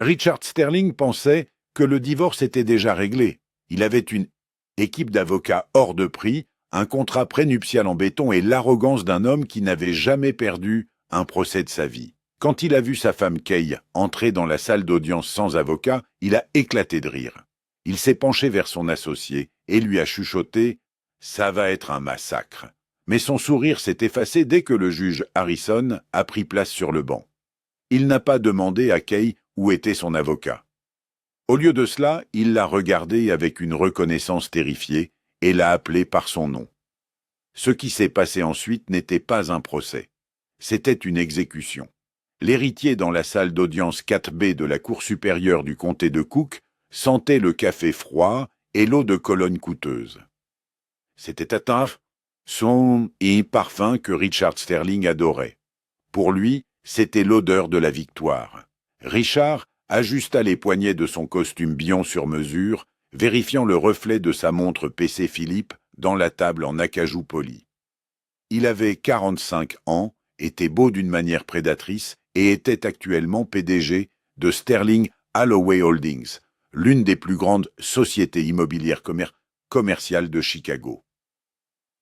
Richard Sterling pensait que le divorce était déjà réglé. Il avait une équipe d'avocats hors de prix, un contrat prénuptial en béton et l'arrogance d'un homme qui n'avait jamais perdu un procès de sa vie. Quand il a vu sa femme Kay entrer dans la salle d'audience sans avocat, il a éclaté de rire. Il s'est penché vers son associé et lui a chuchoté « Ça va être un massacre ». Mais son sourire s'est effacé dès que le juge Harrison a pris place sur le banc. Il n'a pas demandé à Kay où était son avocat. Au lieu de cela, il l'a regardée avec une reconnaissance terrifiée et l'a appelée par son nom. Ce qui s'est passé ensuite n'était pas un procès. C'était une exécution. L'héritier dans la salle d'audience 4B de la Cour supérieure du comté de Cook sentait le café froid et l'eau de Cologne coûteuse. C'était un son et parfum que Richard Sterling adorait. Pour lui, c'était l'odeur de la victoire. Richard ajusta les poignets de son costume Bion sur mesure, vérifiant le reflet de sa montre PC Philippe dans la table en acajou poli. Il avait 45 ans, était beau d'une manière prédatrice et était actuellement PDG de Sterling Holloway Holdings, l'une des plus grandes sociétés immobilières commerciales de Chicago.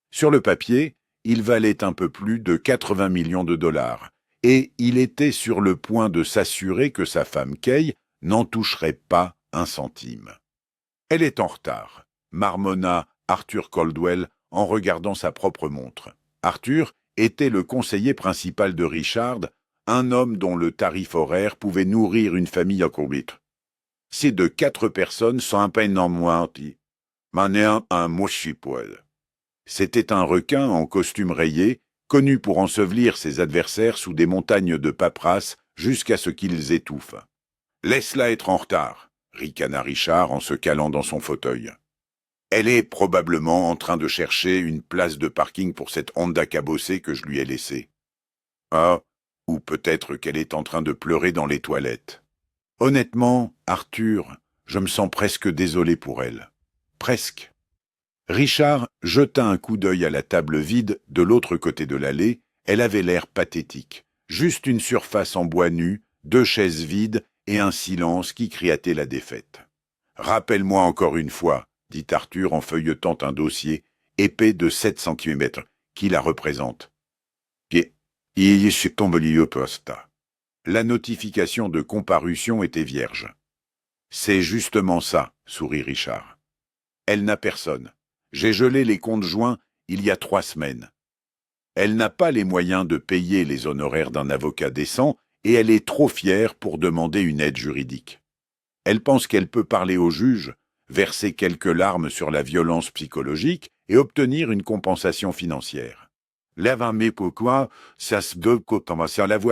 Sur le papier, il valait un peu plus de 80 millions de dollars, et il était sur le point de s'assurer que sa femme Kay n'en toucherait pas un centime. Elle est en retard, marmonna Arthur Caldwell en regardant sa propre montre. Arthur était le conseiller principal de Richard, un homme dont le tarif horaire pouvait nourrir une famille à Corbett. C'est de 4 personnes sans un peine en moins, manéant un mouchipoil. C'était un requin en costume rayé, connu pour ensevelir ses adversaires sous des montagnes de paperasse jusqu'à ce qu'ils étouffent. « Laisse-la être en retard », ricana Richard en se calant dans son fauteuil. « Elle est probablement en train de chercher une place de parking pour cette Honda cabossée que je lui ai laissée. Ah, ou peut-être qu'elle est en train de pleurer dans les toilettes. Honnêtement, Arthur, je me sens presque désolé pour elle. Presque. » Richard jeta un coup d'œil à la table vide de l'autre côté de l'allée. Elle avait l'air pathétique. Juste une surface en bois nu, 2 chaises vides et un silence qui criatait la défaite. « Rappelle-moi encore une fois, » dit Arthur en feuilletant un dossier épais de 7 cm qui la représente. La notification de comparution était vierge. « C'est justement ça, » sourit Richard. « Elle n'a personne. J'ai gelé les comptes joints il y a 3 semaines. Elle n'a pas les moyens de payer les honoraires d'un avocat décent et elle est trop fière pour demander une aide juridique. Elle pense qu'elle peut parler au juge, verser quelques larmes sur la violence psychologique et obtenir une compensation financière. La voix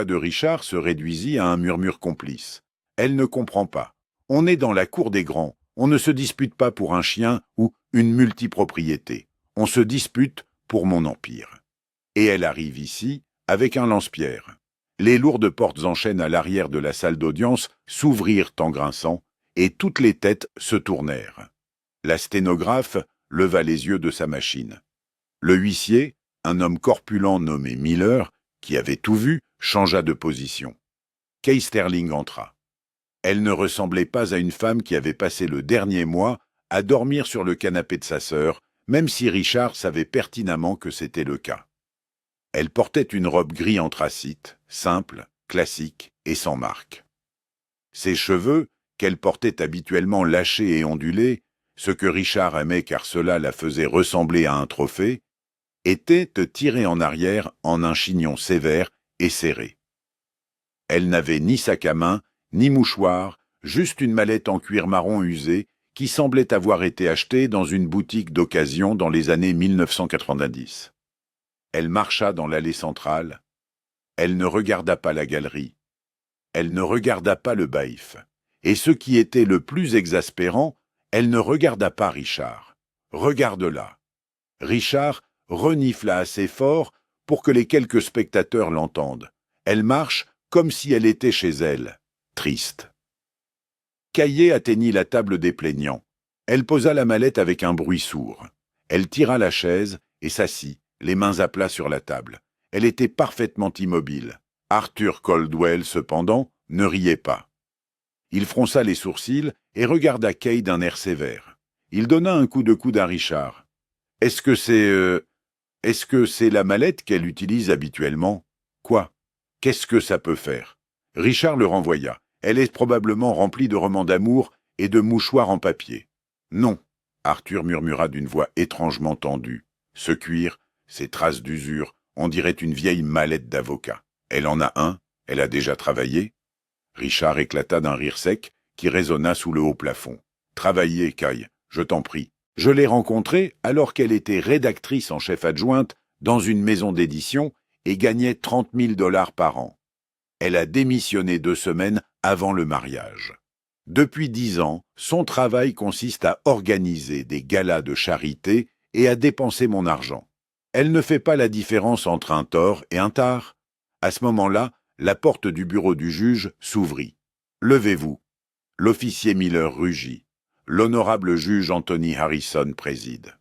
de Richard se réduisit à un murmure complice. Elle ne comprend pas. On est dans la cour des grands. On ne se dispute pas pour un chien ou une multipropriété. On se dispute pour mon empire. Et elle arrive ici avec un lance-pierre. Les lourdes portes en chêne à l'arrière de la salle d'audience s'ouvrirent en grinçant, et toutes les têtes se tournèrent. La sténographe leva les yeux de sa machine. Le huissier, un homme corpulent nommé Miller, qui avait tout vu, changea de position. Kay Sterling entra. Elle ne ressemblait pas à une femme qui avait passé le dernier mois à dormir sur le canapé de sa sœur, même si Richard savait pertinemment que c'était le cas. Elle portait une robe gris anthracite, simple, classique et sans marque. Ses cheveux, qu'elle portait habituellement lâchés et ondulés, ce que Richard aimait car cela la faisait ressembler à un trophée, étaient tirés en arrière en un chignon sévère et serré. Elle n'avait ni sac à main, ni mouchoir, juste une mallette en cuir marron usée qui semblait avoir été achetée dans une boutique d'occasion dans les années 1990. Elle marcha dans l'allée centrale. Elle ne regarda pas la galerie. Elle ne regarda pas le baïf. Et ce qui était le plus exaspérant, elle ne regarda pas Richard. Regarde-la. Richard renifla assez fort pour que les quelques spectateurs l'entendent. Elle marche comme si elle était chez elle, triste. Caillé atteignit la table des plaignants. Elle posa la mallette avec un bruit sourd. Elle tira la chaise et s'assit, les mains à plat sur la table. Elle était parfaitement immobile. Arthur Caldwell, cependant, ne riait pas. Il fronça les sourcils et regarda Kay d'un air sévère. Il donna un coup de coude à Richard. « Est-ce que c'est la mallette qu'elle utilise habituellement ? » « Quoi ? Qu'est-ce que ça peut faire ?» Richard le renvoya. « Elle est probablement remplie de romans d'amour et de mouchoirs en papier. »« Non, » Arthur murmura d'une voix étrangement tendue. « Ce cuir, ces traces d'usure, on dirait une vieille mallette d'avocat. Elle en a un ? Elle a déjà travaillé ?» Richard éclata d'un rire sec qui résonna sous le haut plafond. « Travaillez, Kay, je t'en prie. Je l'ai rencontrée alors qu'elle était rédactrice en chef adjointe dans une maison d'édition et gagnait 30 000 $ par an. Elle a démissionné 2 semaines avant le mariage. Depuis 10 ans, son travail consiste à organiser des galas de charité et à dépenser mon argent. Elle ne fait pas la différence entre un tort et un tard. » À ce moment-là, la porte du bureau du juge s'ouvrit. « Levez-vous. » L'officier Miller rugit. L'honorable juge Anthony Harrison préside.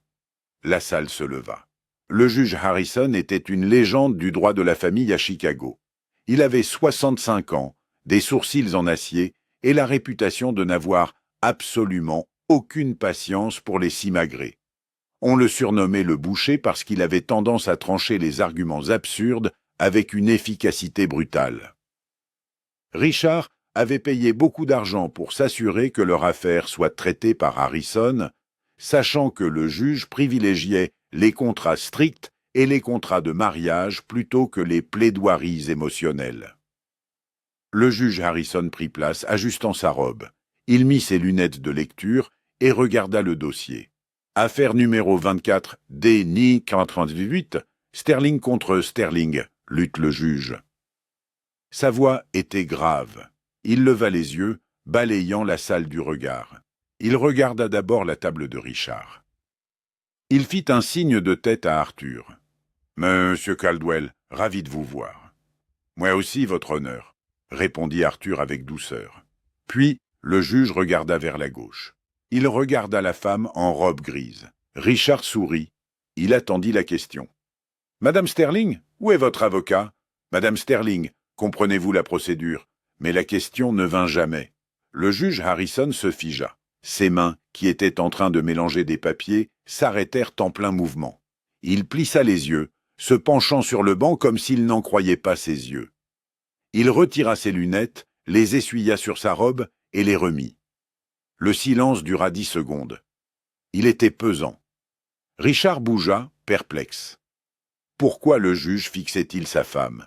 La salle se leva. Le juge Harrison était une légende du droit de la famille à Chicago. Il avait 65 ans, des sourcils en acier et la réputation de n'avoir absolument aucune patience pour les simagrées. On le surnommait le boucher parce qu'il avait tendance à trancher les arguments absurdes avec une efficacité brutale. Richard avait payé beaucoup d'argent pour s'assurer que leur affaire soit traitée par Harrison, sachant que le juge privilégiait les contrats stricts et les contrats de mariage plutôt que les plaidoiries émotionnelles. Le juge Harrison prit place, ajustant sa robe. Il mit ses lunettes de lecture et regarda le dossier. Affaire numéro 24 D. 438, Sterling contre Sterling, lutte le juge. Sa voix était grave. Il leva les yeux, balayant la salle du regard. Il regarda d'abord la table de Richard. Il fit un signe de tête à Arthur. « Monsieur Caldwell, ravi de vous voir. »« Moi aussi, votre honneur, » répondit Arthur avec douceur. Puis, le juge regarda vers la gauche. Il regarda la femme en robe grise. Richard sourit. Il attendit la question. « Madame Sterling, où est votre avocat ? Madame Sterling, comprenez-vous la procédure ?» Mais la question ne vint jamais. Le juge Harrison se figea. Ses mains, qui étaient en train de mélanger des papiers, s'arrêtèrent en plein mouvement. Il plissa les yeux, se penchant sur le banc comme s'il n'en croyait pas ses yeux. Il retira ses lunettes, les essuya sur sa robe et les remit. Le silence dura 10 secondes. Il était pesant. Richard bougea, perplexe. Pourquoi le juge fixait-il sa femme ?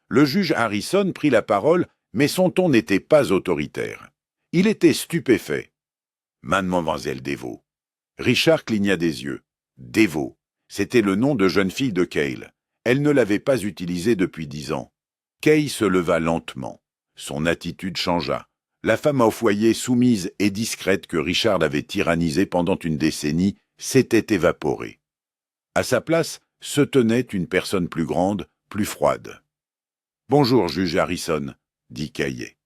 Le juge Harrison prit la parole, mais son ton n'était pas autoritaire. Il était stupéfait. « Mademoiselle Deveau. » Richard cligna des yeux. Deveau. C'était le nom de jeune fille de Cale. Elle ne l'avait pas utilisé depuis 10 ans. Kay se leva lentement. Son attitude changea. La femme au foyer soumise et discrète que Richard avait tyrannisée pendant une décennie s'était évaporée. À sa place se tenait une personne plus grande, plus froide. « Bonjour, juge Harrison, » dit Kay.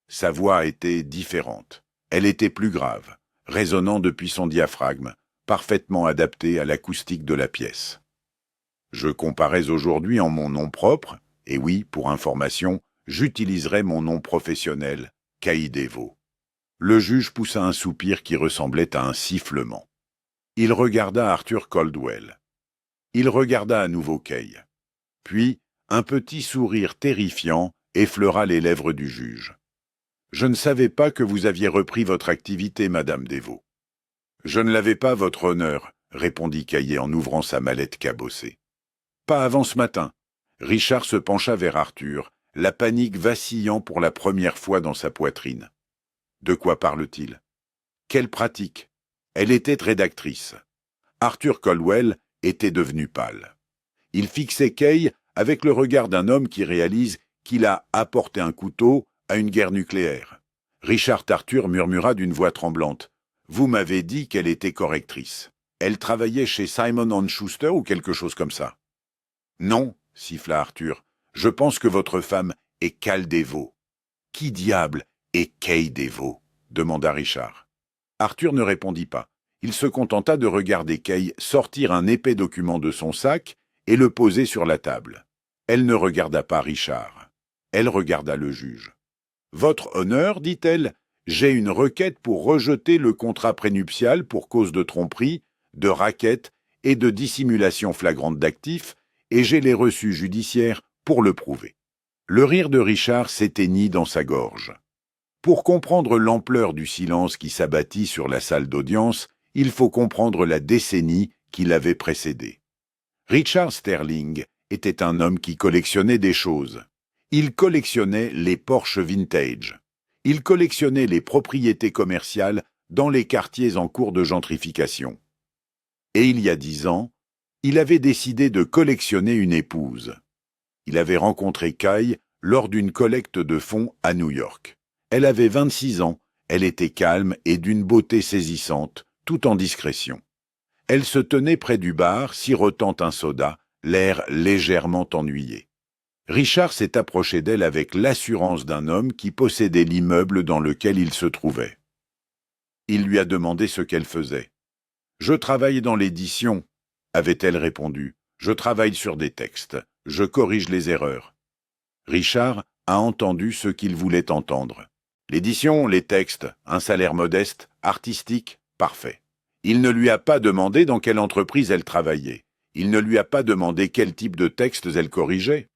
Sa voix était différente. Elle était plus grave, résonnant depuis son diaphragme, parfaitement adaptée à l'acoustique de la pièce. Je comparais aujourd'hui en mon nom propre, et oui, pour information, j'utiliserai mon nom professionnel, Kay Deveau. Le juge poussa un soupir qui ressemblait à un sifflement. Il regarda Arthur Caldwell. Il regarda à nouveau Kay. Puis, un petit sourire terrifiant effleura les lèvres du juge. « Je ne savais pas que vous aviez repris votre activité, Madame Deveau. »« Je ne l'avais pas, votre honneur, » répondit Kay en ouvrant sa mallette cabossée. « Pas avant ce matin. » Richard se pencha vers Arthur, la panique vacillant pour la première fois dans sa poitrine. De quoi parle-t-il ? Quelle pratique ? Elle était rédactrice. Arthur Caldwell était devenu pâle. Il fixait Kay avec le regard d'un homme qui réalise qu'il a apporté un couteau à une guerre nucléaire. Richard Arthur murmura d'une voix tremblante. « Vous m'avez dit qu'elle était correctrice. Elle travaillait chez Simon & Schuster ou quelque chose comme ça. »« Non, » siffla Arthur. « Je pense que votre femme est Cal Deveau. »« Qui diable est Kay Deveau ?» demanda Richard. Arthur ne répondit pas. Il se contenta de regarder Kay sortir un épais document de son sac et le poser sur la table. Elle ne regarda pas Richard. Elle regarda le juge. « Votre honneur, dit-elle, J'ai une requête pour rejeter le contrat prénuptial pour cause de tromperie, de racket et de dissimulation flagrante d'actifs, et j'ai les reçus judiciaires pour le prouver. » Le rire de Richard s'éteignit dans sa gorge. Pour comprendre l'ampleur du silence qui s'abattit sur la salle d'audience, il faut comprendre la décennie qui l'avait précédé. Richard Sterling était un homme qui collectionnait des choses. Il collectionnait les Porsche vintage. Il collectionnait les propriétés commerciales dans les quartiers en cours de gentrification. Et il y a 10 ans, il avait décidé de collectionner une épouse. Il avait rencontré Kay lors d'une collecte de fonds à New York. Elle avait 26 ans, elle était calme et d'une beauté saisissante, tout en discrétion. Elle se tenait près du bar, sirotant un soda, l'air légèrement ennuyé. Richard s'est approché d'elle avec l'assurance d'un homme qui possédait l'immeuble dans lequel il se trouvait. Il lui a demandé ce qu'elle faisait. « Je travaille dans l'édition », avait-elle répondu. « Je travaille sur des textes. Je corrige les erreurs. » Richard a entendu ce qu'il voulait entendre. L'édition, les textes, un salaire modeste, artistique, parfait. Il ne lui a pas demandé dans quelle entreprise elle travaillait. Il ne lui a pas demandé quel type de textes elle corrigeait.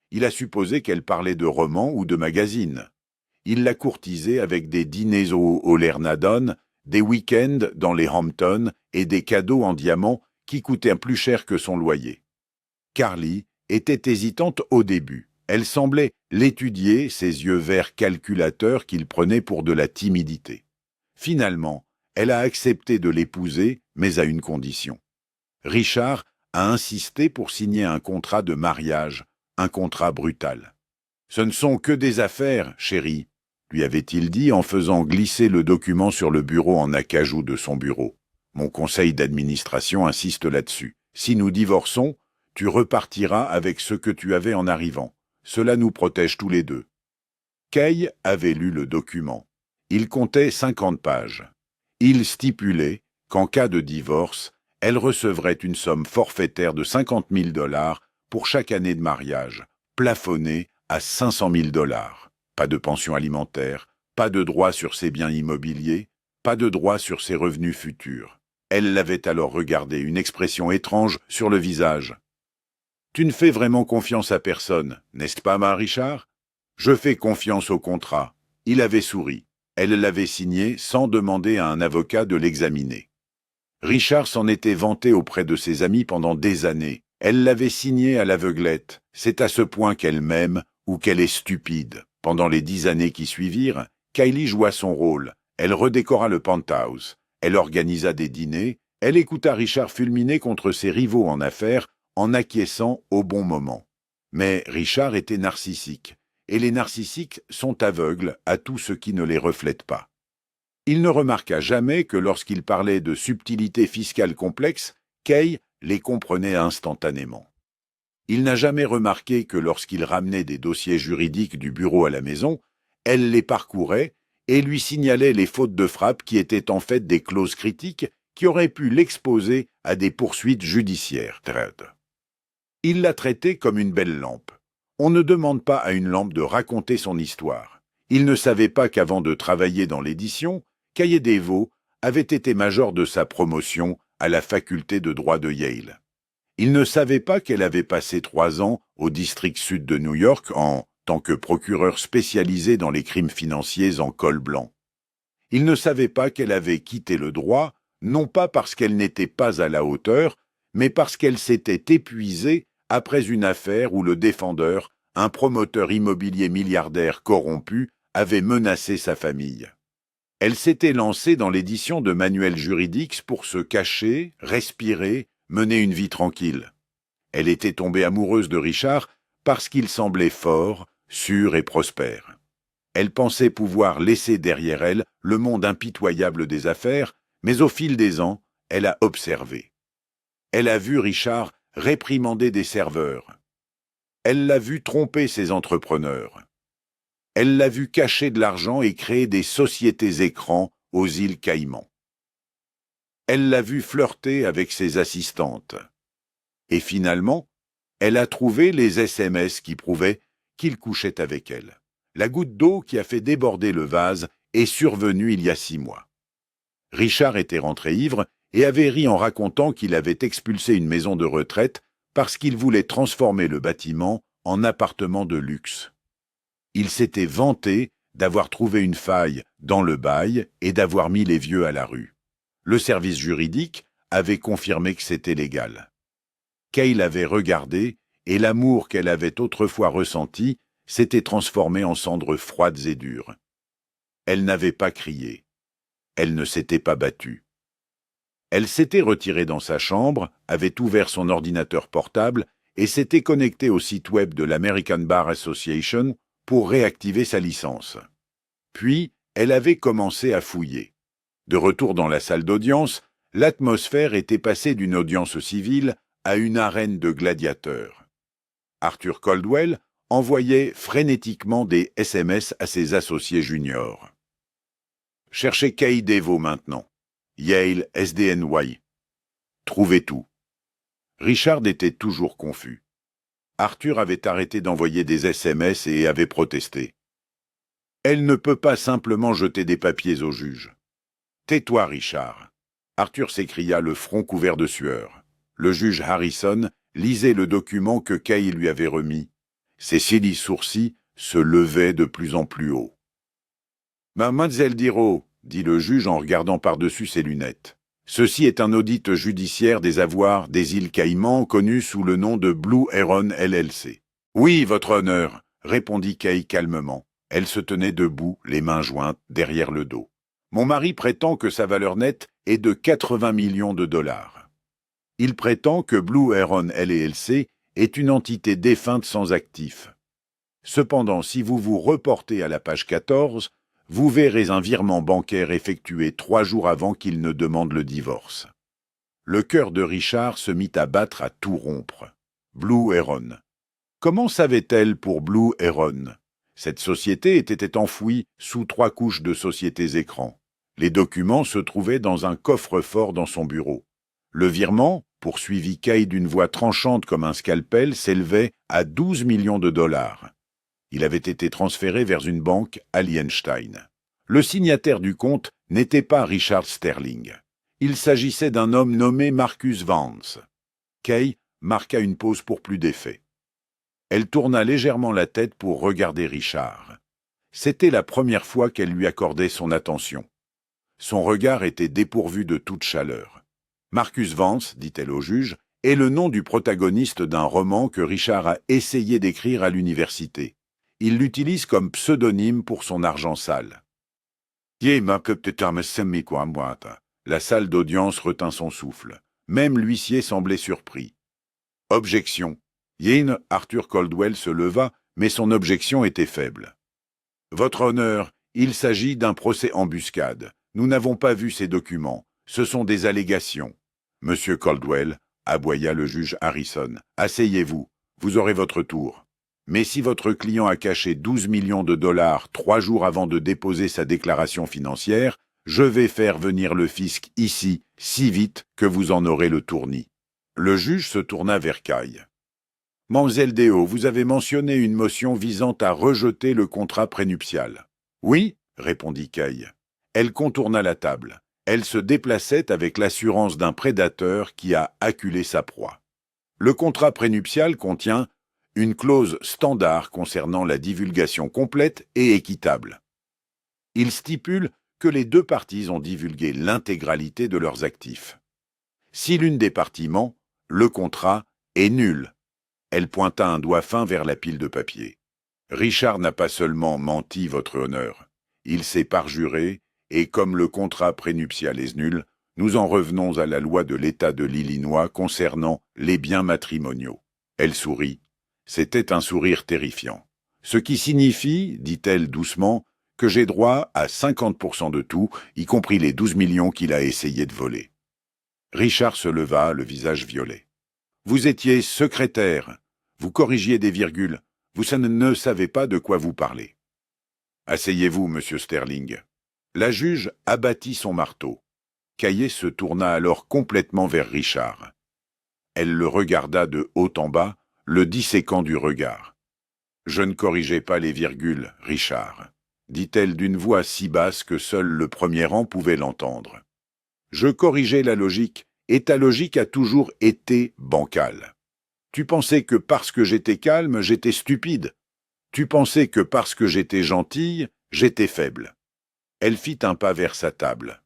Il a supposé qu'elle parlait de romans ou de magazines. Il l'a courtisée avec des dîners au Lernadon, des week-ends dans les Hamptons et des cadeaux en diamants qui coûtaient plus cher que son loyer. Carly était hésitante au début. Elle semblait l'étudier, ses yeux verts calculateurs qu'il prenait pour de la timidité. Finalement, elle a accepté de l'épouser, mais à une condition. Richard a insisté pour signer un contrat de mariage, un contrat brutal. « Ce ne sont que des affaires, chérie », lui avait-il dit en faisant glisser le document sur le bureau en acajou de son bureau. « Mon conseil d'administration insiste là-dessus. Si nous divorçons, tu repartiras avec ce que tu avais en arrivant. Cela nous protège tous les deux. » Kay avait lu le document. Il comptait 50 pages. Il stipulait qu'en cas de divorce, elle recevrait une somme forfaitaire de 50 000 $ pour chaque année de mariage, plafonnée à 500 000 $. Pas de pension alimentaire, pas de droit sur ses biens immobiliers, pas de droit sur ses revenus futurs. Elle l'avait alors regardé, une expression étrange sur le visage. « Tu ne fais vraiment confiance à personne, n'est-ce pas, ma Richard ? » ?»« Je fais confiance au contrat. » Il avait souri. Elle l'avait signé sans demander à un avocat de l'examiner. Richard s'en était vanté auprès de ses amis pendant des années. Elle l'avait signé à l'aveuglette. C'est à ce point qu'elle m'aime ou qu'elle est stupide. Pendant les 10 années qui suivirent, Kylie joua son rôle. Elle redécora le penthouse. Elle organisa des dîners. Elle écouta Richard fulminer contre ses rivaux en affaires en acquiesçant au bon moment. Mais Richard était narcissique. Et les narcissiques sont aveugles à tout ce qui ne les reflète pas. Il ne remarqua jamais que lorsqu'il parlait de subtilités fiscales complexes, Kay les comprenait instantanément. Il n'a jamais remarqué que lorsqu'il ramenait des dossiers juridiques du bureau à la maison, elle les parcourait et lui signalait les fautes de frappe qui étaient en fait des clauses critiques qui auraient pu l'exposer à des poursuites judiciaires. Il la traitait comme une belle lampe. On ne demande pas à une lampe de raconter son histoire. Il ne savait pas qu'avant de travailler dans l'édition, Cahiers des Vaux avait été major de sa promotion à la faculté de droit de Yale. Il ne savait pas qu'elle avait passé 3 ans au district sud de New York en tant que procureur spécialisé dans les crimes financiers en col blanc. Il ne savait pas qu'elle avait quitté le droit, non pas parce qu'elle n'était pas à la hauteur, mais parce qu'elle s'était épuisée après une affaire où le défendeur, un promoteur immobilier milliardaire corrompu, avait menacé sa famille. Elle s'était lancée dans l'édition de manuels juridiques pour se cacher, respirer, mener une vie tranquille. Elle était tombée amoureuse de Richard parce qu'il semblait fort, sûr et prospère. Elle pensait pouvoir laisser derrière elle le monde impitoyable des affaires, mais au fil des ans, elle a observé. Elle a vu Richard réprimander des serveurs. Elle l'a vu tromper ses entrepreneurs. Elle l'a vu cacher de l'argent et créer des sociétés écrans aux îles Caïmans. Elle l'a vu flirter avec ses assistantes. Et finalement, elle a trouvé les SMS qui prouvaient qu'il couchait avec elle. La goutte d'eau qui a fait déborder le vase est survenue il y a 6 mois. Richard était rentré ivre et avait ri en racontant qu'il avait expulsé une maison de retraite parce qu'il voulait transformer le bâtiment en appartement de luxe. Il s'était vanté d'avoir trouvé une faille dans le bail et d'avoir mis les vieux à la rue. Le service juridique avait confirmé que c'était légal. Kay l'avait regardé et l'amour qu'elle avait autrefois ressenti s'était transformé en cendres froides et dures. Elle n'avait pas crié. Elle ne s'était pas battue. Elle s'était retirée dans sa chambre, avait ouvert son ordinateur portable et s'était connectée au site web de l'American Bar Association pour réactiver sa licence. Puis, elle avait commencé à fouiller. De retour dans la salle d'audience, l'atmosphère était passée d'une audience civile à une arène de gladiateurs. Arthur Caldwell envoyait frénétiquement des SMS à ses associés juniors. Cherchez Kay Devo maintenant. Yale SDNY. Trouvez tout. Richard était toujours confus. Arthur avait arrêté d'envoyer des SMS et avait protesté. Elle ne peut pas simplement jeter des papiers au juge. Tais-toi, Richard. Arthur s'écria, le front couvert de sueur. Le juge Harrison lisait le document que Kay lui avait remis. Ses cils sourcils se levaient de plus en plus haut. Mademoiselle Diro, dit le juge en regardant par-dessus ses lunettes. Ceci est un audit judiciaire des avoirs des îles Caïmans, connu sous le nom de Blue Heron LLC. Oui, votre honneur, répondit Kay calmement. Elle se tenait debout, les mains jointes, derrière le dos. Mon mari prétend que sa valeur nette est de 80 millions de dollars. Il prétend que Blue Heron LLC est une entité défunte sans actifs. Cependant, si vous vous reportez à la page 14, vous verrez un virement bancaire effectué 3 jours avant qu'il ne demande le divorce. Le cœur de Richard se mit à battre à tout rompre. Blue Heron. Comment savait-elle pour Blue Heron? Cette société était enfouie sous 3 couches de sociétés écrans. Les documents se trouvaient dans un coffre-fort dans son bureau. Le virement, poursuivit Kay d'une voix tranchante comme un scalpel, s'élevait à 12 millions de dollars. Il avait été transféré vers une banque à Liechtenstein. Le signataire du compte n'était pas Richard Sterling. Il s'agissait d'un homme nommé Marcus Vance. Kay marqua une pause pour plus d'effet. Elle tourna légèrement la tête pour regarder Richard. C'était la première fois qu'elle lui accordait son attention. Son regard était dépourvu de toute chaleur. Marcus Vance, dit-elle au juge, est le nom du protagoniste d'un roman que Richard a essayé d'écrire à l'université. Il l'utilise comme pseudonyme pour son argent sale. La salle d'audience retint son souffle. Même l'huissier semblait surpris. Objection. Arthur Caldwell se leva, mais son objection était faible. Votre honneur, il s'agit d'un procès embuscade. Nous n'avons pas vu ces documents. Ce sont des allégations. Monsieur Caldwell, aboya le juge Harrison, asseyez-vous, vous aurez votre tour. Mais si votre client a caché 12 millions de dollars 3 jours avant de déposer sa déclaration financière, je vais faire venir le fisc ici, si vite que vous en aurez le tournis. Le juge se tourna vers Kay. Mademoiselle Deo, vous avez mentionné une motion visant à rejeter le contrat prénuptial. Oui, répondit Kay. Elle contourna la table. Elle se déplaçait avec l'assurance d'un prédateur qui a acculé sa proie. Le contrat prénuptial contient une clause standard concernant la divulgation complète et équitable. Il stipule que les 2 parties ont divulgué l'intégralité de leurs actifs. Si l'une des parties ment, le contrat est nul. Elle pointa un doigt fin vers la pile de papier. Richard n'a pas seulement menti, votre honneur. Il s'est parjuré, et comme le contrat prénuptial est nul, nous en revenons à la loi de l'État de l'Illinois concernant les biens matrimoniaux. Elle sourit. C'était un sourire terrifiant. Ce qui signifie, dit-elle doucement, que j'ai droit à 50% de tout, y compris les 12 millions qu'il a essayé de voler. Richard se leva, le visage violet. Vous étiez secrétaire. Vous corrigiez des virgules. Vous ne savez pas de quoi vous parlez. Asseyez-vous, monsieur Sterling. La juge abattit son marteau. Kay se tourna alors complètement vers Richard. Elle le regarda de haut en bas, le disséquant du regard. Je ne corrigeais pas les virgules, Richard. dit-elle d'une voix si basse que seul le premier rang pouvait l'entendre. Je corrigeais la logique, et ta logique a toujours été bancale. Tu pensais que parce que j'étais calme, j'étais stupide. Tu pensais que parce que j'étais gentille, j'étais faible. Elle fit un pas vers sa table.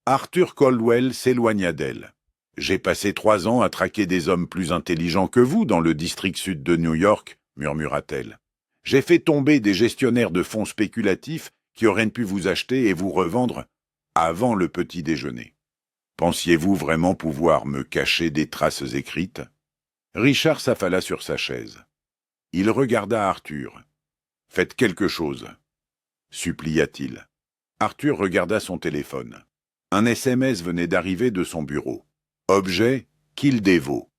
Arthur Caldwell s'éloigna d'elle. J'ai passé 3 ans à traquer des hommes plus intelligents que vous dans le district sud de New York, murmura-t-elle. J'ai fait tomber des gestionnaires de fonds spéculatifs qui auraient pu vous acheter et vous revendre avant le petit déjeuner. Pensiez-vous vraiment pouvoir me cacher des traces écrites? Richard s'affala sur sa chaise. Il regarda Arthur. « Faites quelque chose, » supplia-t-il. Arthur regarda son téléphone. Un SMS venait d'arriver de son bureau. Objet, Kill Devo.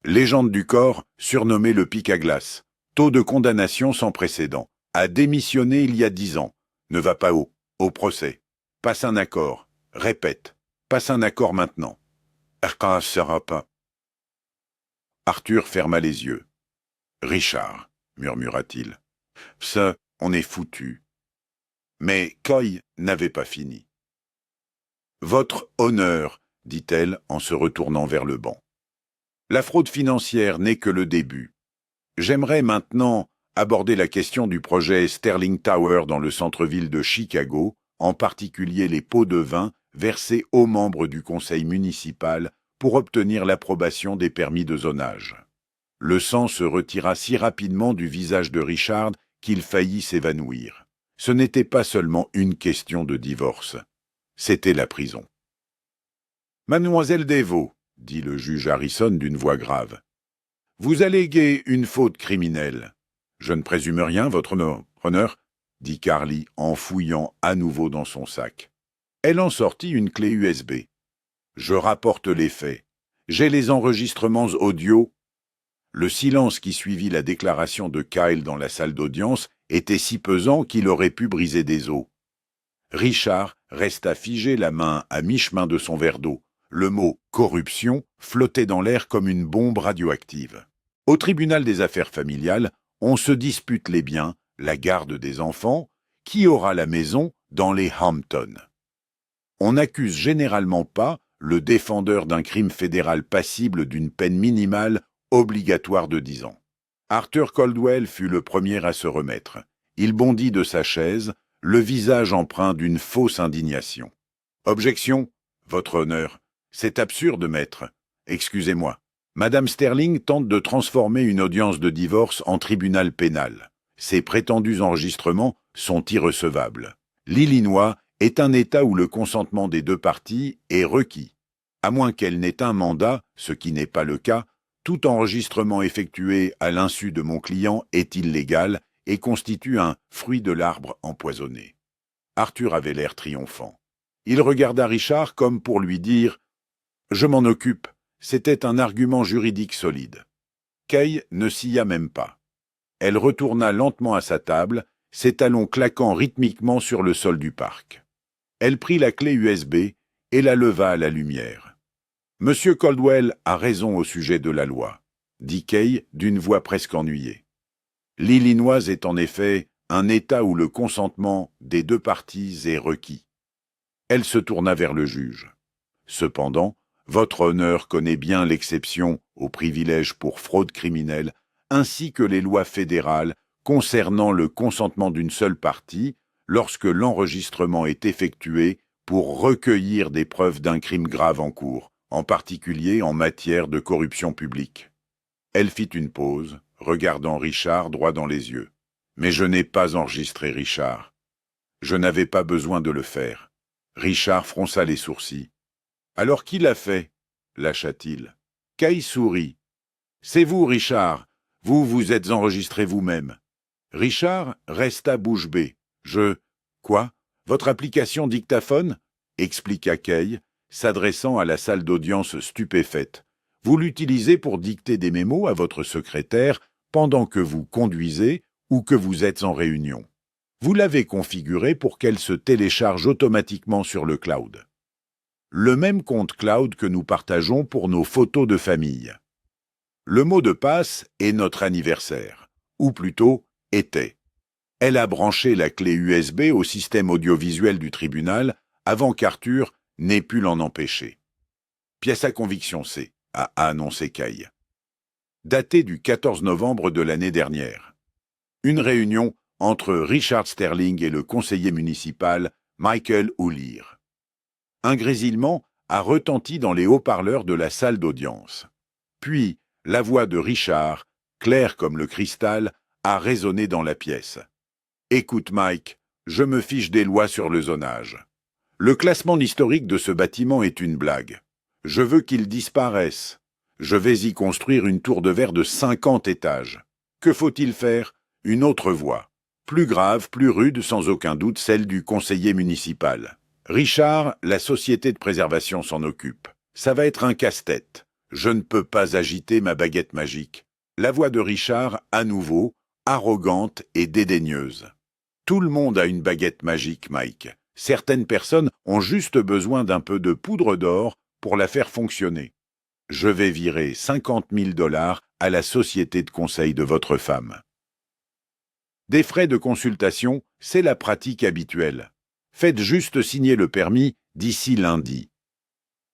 Légende du corps, surnommé le pic à glace. Taux de condamnation sans précédent. A démissionné il y a 10 ans. Ne va pas au procès. Passe un accord. Répète. Passe un accord maintenant. Ah, sera pas. Arthur ferma les yeux. Richard, murmura-t-il. Ça, on est foutu. Mais Coy n'avait pas fini. Votre honneur, dit-elle en se retournant vers le banc. La fraude financière n'est que le début. J'aimerais maintenant aborder la question du projet Sterling Tower dans le centre-ville de Chicago, en particulier les pots de vin versés aux membres du conseil municipal pour obtenir l'approbation des permis de zonage. Le sang se retira si rapidement du visage de Richard qu'il faillit s'évanouir. Ce n'était pas seulement une question de divorce, c'était la prison. « Mademoiselle Devo, » dit le juge Harrison d'une voix grave, « vous alléguez une faute criminelle. Je ne présume rien, votre honneur, » dit Carly en fouillant à nouveau dans son sac. Elle en sortit une clé USB. « Je rapporte les faits. J'ai les enregistrements audio. » Le silence qui suivit la déclaration de Kyle dans la salle d'audience était si pesant qu'il aurait pu briser des os. Richard resta figé, la main à mi-chemin de son verre d'eau. Le mot « corruption » flottait dans l'air comme une bombe radioactive. Au tribunal des affaires familiales, on se dispute les biens, la garde des enfants, qui aura la maison dans les Hamptons. On n'accuse généralement pas le défendeur d'un crime fédéral passible d'une peine minimale obligatoire de 10 ans. Arthur Caldwell fut le premier à se remettre. Il bondit de sa chaise, le visage empreint d'une fausse indignation. « Objection, votre honneur. C'est absurde, maître. Excusez-moi. Madame Sterling tente de transformer une audience de divorce en tribunal pénal. Ces prétendus enregistrements sont irrecevables. L'Illinois est un État où le consentement des 2 parties est requis. À moins qu'elle n'ait un mandat, ce qui n'est pas le cas, tout enregistrement effectué à l'insu de mon client est illégal et constitue un fruit de l'arbre empoisonné. » Arthur avait l'air triomphant. Il regarda Richard comme pour lui dire « Je m'en occupe ». C'était un argument juridique solide. Kay ne scia même pas. Elle retourna lentement à sa table, ses talons claquant rythmiquement sur le sol du parc. Elle prit la clé USB et la leva à la lumière. « Monsieur Caldwell a raison au sujet de la loi », dit Kay d'une voix presque ennuyée. « L'Illinois est en effet un État où le consentement des 2 parties est requis. » Elle se tourna vers le juge. « Cependant, votre honneur connaît bien l'exception au privilège pour fraude criminelle, ainsi que les lois fédérales concernant le consentement d'une seule partie lorsque l'enregistrement est effectué pour recueillir des preuves d'un crime grave en cours, en particulier en matière de corruption publique. » Elle fit une pause, regardant Richard droit dans les yeux. « Mais je n'ai pas enregistré Richard. Je n'avais pas besoin de le faire. » Richard fronça les sourcils. « Alors qui l'a fait ?» lâcha-t-il. Kay sourit. « C'est vous, Richard. Vous vous êtes enregistré vous-même. » Richard resta bouche bée. « Quoi? Votre application dictaphone ?» expliqua Kay, s'adressant à la salle d'audience stupéfaite. « Vous l'utilisez pour dicter des mémos à votre secrétaire pendant que vous conduisez ou que vous êtes en réunion. Vous l'avez configurée pour qu'elle se télécharge automatiquement sur le cloud. Le même compte cloud que nous partageons pour nos photos de famille. Le mot de passe est notre anniversaire, ou plutôt était. Elle a branché la clé USB au système audiovisuel du tribunal avant qu'Arthur n'ait pu l'en empêcher. Pièce à conviction C, a annoncé Kay. Daté du 14 novembre de l'année dernière. Une réunion entre Richard Sterling et le conseiller municipal Michael O'Leary. Un grésillement a retenti dans les haut-parleurs de la salle d'audience. Puis, la voix de Richard, claire comme le cristal, a résonné dans la pièce. « Écoute, Mike, je me fiche des lois sur le zonage. Le classement historique de ce bâtiment est une blague. Je veux qu'il disparaisse. Je vais y construire une tour de verre de 50 étages. Que faut-il faire? Une autre voix. Plus grave, plus rude, sans aucun doute, celle du conseiller municipal. Richard, la société de préservation s'en occupe. Ça va être un casse-tête. Je ne peux pas agiter ma baguette magique. La voix de Richard, à nouveau, arrogante et dédaigneuse. Tout le monde a une baguette magique, Mike. Certaines personnes ont juste besoin d'un peu de poudre d'or pour la faire fonctionner. Je vais virer 50 000 $ à la société de conseil de votre femme. Des frais de consultation, c'est la pratique habituelle. Faites juste signer le permis d'ici lundi.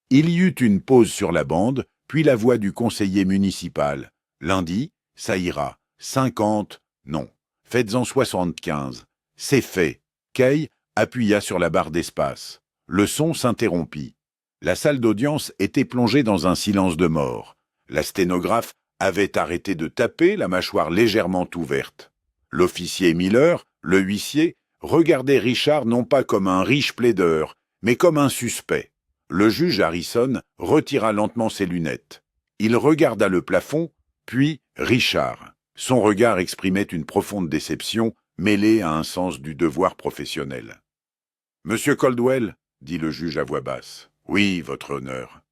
Il y eut une pause sur la bande, puis la voix du conseiller municipal. Lundi, ça ira. 50, non. Faites-en 75. C'est fait. Kay appuya sur la barre d'espace. Le son s'interrompit. La salle d'audience était plongée dans un silence de mort. La sténographe avait arrêté de taper, la mâchoire légèrement ouverte. L'officier Miller, le huissier, regardait Richard non pas comme un riche plaideur, mais comme un suspect. Le juge Harrison retira lentement ses lunettes. Il regarda le plafond, puis Richard. Son regard exprimait une profonde déception, mêlée à un sens du devoir professionnel. « Monsieur Caldwell, » dit le juge à voix basse. « Oui, votre honneur. »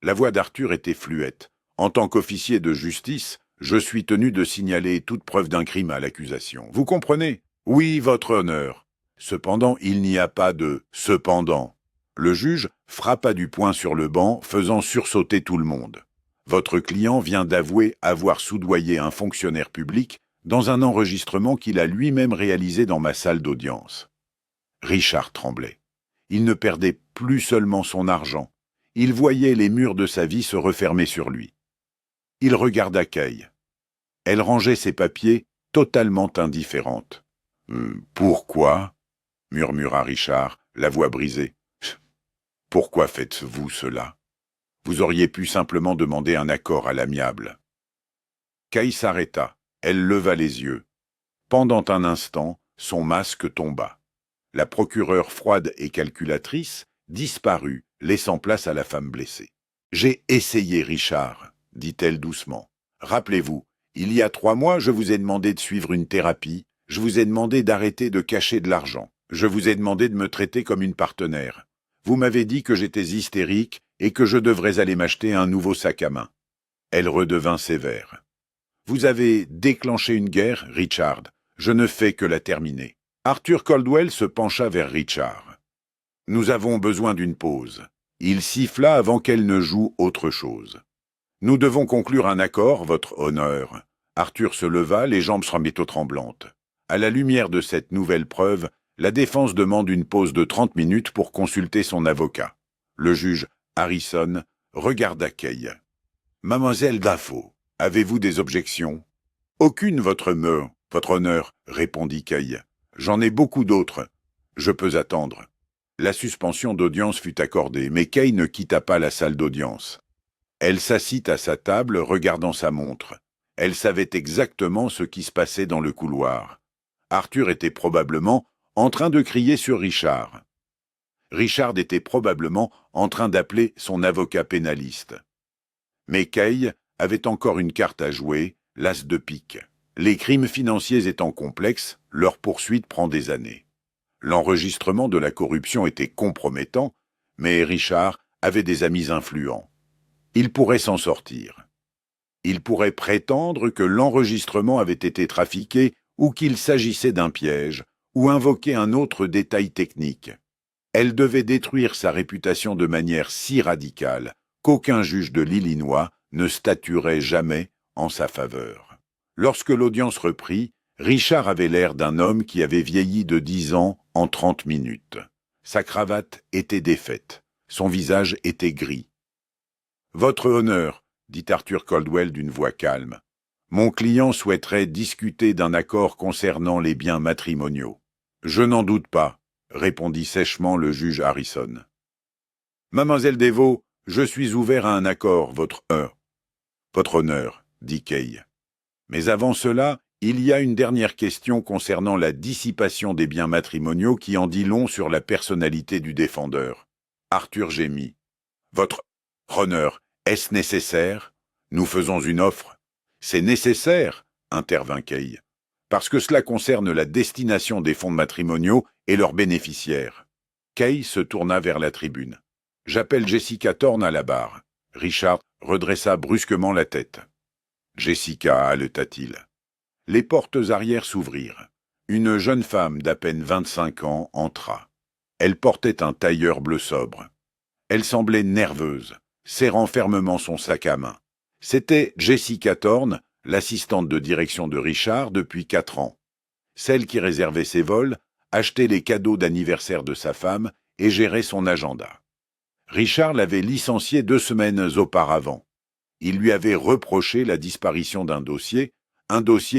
La voix d'Arthur était fluette. En tant qu'officier de justice, je suis tenu de signaler toute preuve d'un crime à l'accusation. Vous comprenez? Oui, votre honneur. Cependant, il n'y a pas de « cependant ». Le juge frappa du poing sur le banc, faisant sursauter tout le monde. Votre client vient d'avouer avoir soudoyé un fonctionnaire public dans un enregistrement qu'il a lui-même réalisé dans ma salle d'audience. Richard tremblait. Il ne perdait plus seulement son argent. Il voyait les murs de sa vie se refermer sur lui. Il regarda Kay. Elle rangeait ses papiers, totalement indifférente. « Pourquoi » murmura Richard, la voix brisée. « Pourquoi faites-vous cela? Vous auriez pu simplement demander un accord à l'amiable. » Kay s'arrêta. Elle leva les yeux. Pendant un instant, son masque tomba. La procureure froide et calculatrice disparut, laissant place à la femme blessée. « J'ai essayé, Richard, » dit-elle doucement. « Rappelez-vous, il y a 3 mois, je vous ai demandé de suivre une thérapie, je vous ai demandé d'arrêter de cacher de l'argent, je vous ai demandé de me traiter comme une partenaire. Vous m'avez dit que j'étais hystérique et que je devrais aller m'acheter un nouveau sac à main. » Elle redevint sévère. « Vous avez déclenché une guerre, Richard. Je ne fais que la terminer. » Arthur Caldwell se pencha vers Richard. « Nous avons besoin d'une pause. » Il siffla avant qu'elle ne joue autre chose. « Nous devons conclure un accord, votre honneur. » Arthur se leva, les jambes se remirent tremblantes. À la lumière de cette nouvelle preuve, la défense demande une pause de 30 minutes pour consulter son avocat. Le juge Harrison regarda Kay. « Mademoiselle Dafoe, avez-vous des objections? »« Aucune, votre honneur, » répondit Kay. « J'en ai beaucoup d'autres. Je peux attendre. » La suspension d'audience fut accordée, mais Kay ne quitta pas la salle d'audience. Elle s'assit à sa table, regardant sa montre. Elle savait exactement ce qui se passait dans le couloir. Arthur était probablement en train de crier sur Richard. Richard était probablement en train d'appeler son avocat pénaliste. Mais Kay avait encore une carte à jouer, l'as de pique. Les crimes financiers étant complexes, leur poursuite prend des années. L'enregistrement de la corruption était compromettant, mais Richard avait des amis influents. Il pourrait s'en sortir. Il pourrait prétendre que l'enregistrement avait été trafiqué ou qu'il s'agissait d'un piège, ou invoquer un autre détail technique. Elle devait détruire sa réputation de manière si radicale qu'aucun juge de l'Illinois ne statuerait jamais en sa faveur. Lorsque l'audience reprit, Richard avait l'air d'un homme qui avait vieilli de 10 ans en 30 minutes. Sa cravate était défaite. Son visage était gris. « Votre honneur, » dit Arthur Caldwell d'une voix calme. « Mon client souhaiterait discuter d'un accord concernant les biens matrimoniaux. »« Je n'en doute pas, » répondit sèchement le juge Harrison. « Mademoiselle Deveau, je suis ouvert à un accord, votre honneur, » dit Kay. « Mais avant cela, il y a une dernière question concernant la dissipation des biens matrimoniaux qui en dit long sur la personnalité du défendeur. » Arthur gémit. « Votre honneur, est-ce nécessaire? Nous faisons une offre. »« C'est nécessaire, » intervint Kay, « parce que cela concerne la destination des fonds matrimoniaux et leurs bénéficiaires. » Kay se tourna vers la tribune. « J'appelle Jessica Thorne à la barre. » Richard redressa brusquement la tête. « Jessica, haleta-t-il. » Les portes arrière s'ouvrirent. Une jeune femme d'à peine 25 ans entra. Elle portait un tailleur bleu sobre. Elle semblait nerveuse, serrant fermement son sac à main. C'était Jessica Thorne, l'assistante de direction de Richard depuis 4 ans. Celle qui réservait ses vols, achetait les cadeaux d'anniversaire de sa femme et gérait son agenda. Richard l'avait licenciée 2 semaines auparavant. Il lui avait reproché la disparition d'un dossier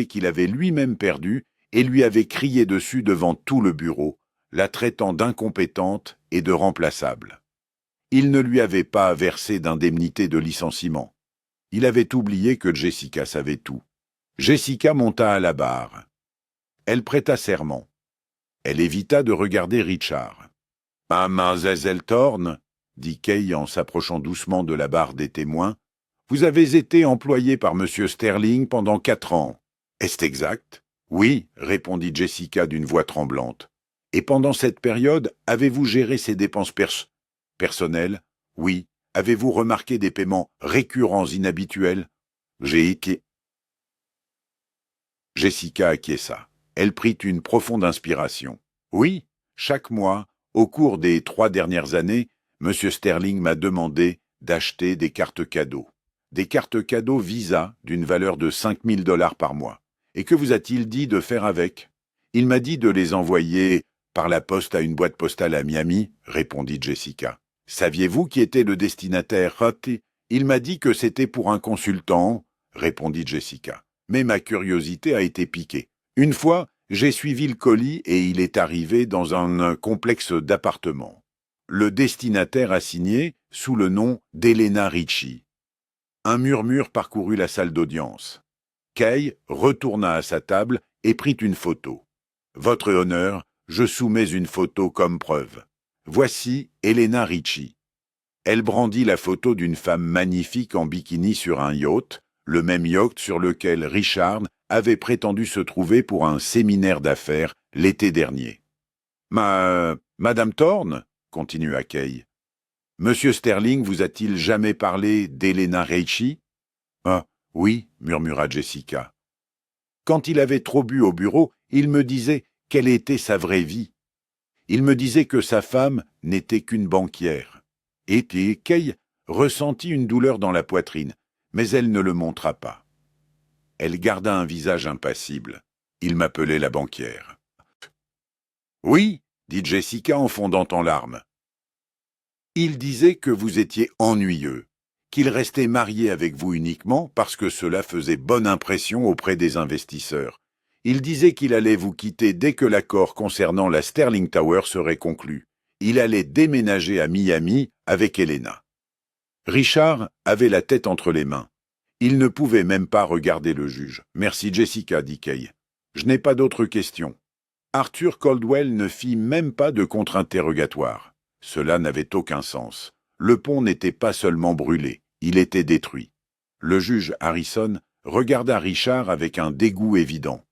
qu'il avait lui-même perdu et lui avait crié dessus devant tout le bureau, la traitant d'incompétente et de remplaçable. Il ne lui avait pas versé d'indemnité de licenciement. Il avait oublié que Jessica savait tout. Jessica monta à la barre. Elle prêta serment. Elle évita de regarder Richard. « Mademoiselle Thorne, » dit Kay en s'approchant doucement de la barre des témoins, « vous avez été employé par M. Sterling pendant 4 ans. Est-ce exact? » « Oui, » répondit Jessica d'une voix tremblante. « Et pendant cette période, avez-vous géré ses dépenses personnelles? »« Oui. » « Avez-vous remarqué des paiements récurrents inhabituels? » Jessica acquiesça. Elle prit une profonde inspiration. « Oui, chaque mois, au cours des 3 dernières années, M. Sterling m'a demandé d'acheter des cartes cadeaux. Des cartes cadeaux Visa d'une valeur de $5 000 par mois. Et que vous a-t-il dit de faire avec? » « Il m'a dit de les envoyer par la poste à une boîte postale à Miami, » répondit Jessica. « Saviez-vous qui était le destinataire? »« Il m'a dit que c'était pour un consultant, » répondit Jessica. « Mais ma curiosité a été piquée. Une fois, j'ai suivi le colis et il est arrivé dans un complexe d'appartements. Le destinataire a signé sous le nom d'Elena Ricci. » Un murmure parcourut la salle d'audience. Kay retourna à sa table et prit une photo. « Votre honneur, je soumets une photo comme preuve. Voici Elena Ricci. » Elle brandit la photo d'une femme magnifique en bikini sur un yacht, le même yacht sur lequel Richard avait prétendu se trouver pour un séminaire d'affaires l'été dernier. « Madame Thorne, » continua Kay. « Monsieur Sterling vous a-t-il jamais parlé d'Elena Ricci? »« Ah, oui, » murmura Jessica. « Quand il avait trop bu au bureau, il me disait quelle était sa vraie vie. Il me disait que sa femme n'était qu'une banquière. » Et Kay ressentit une douleur dans la poitrine, mais elle ne le montra pas. Elle garda un visage impassible. Il m'appelait la banquière. « Oui, » dit Jessica en fondant en larmes. « Il disait que vous étiez ennuyeux, qu'il restait marié avec vous uniquement parce que cela faisait bonne impression auprès des investisseurs. Il disait qu'il allait vous quitter dès que l'accord concernant la Sterling Tower serait conclu. Il allait déménager à Miami avec Elena. » Richard avait la tête entre les mains. Il ne pouvait même pas regarder le juge. « Merci Jessica, » dit Kay. « Je n'ai pas d'autres questions. » Arthur Caldwell ne fit même pas de contre-interrogatoire. Cela n'avait aucun sens. Le pont n'était pas seulement brûlé, il était détruit. Le juge Harrison regarda Richard avec un dégoût évident.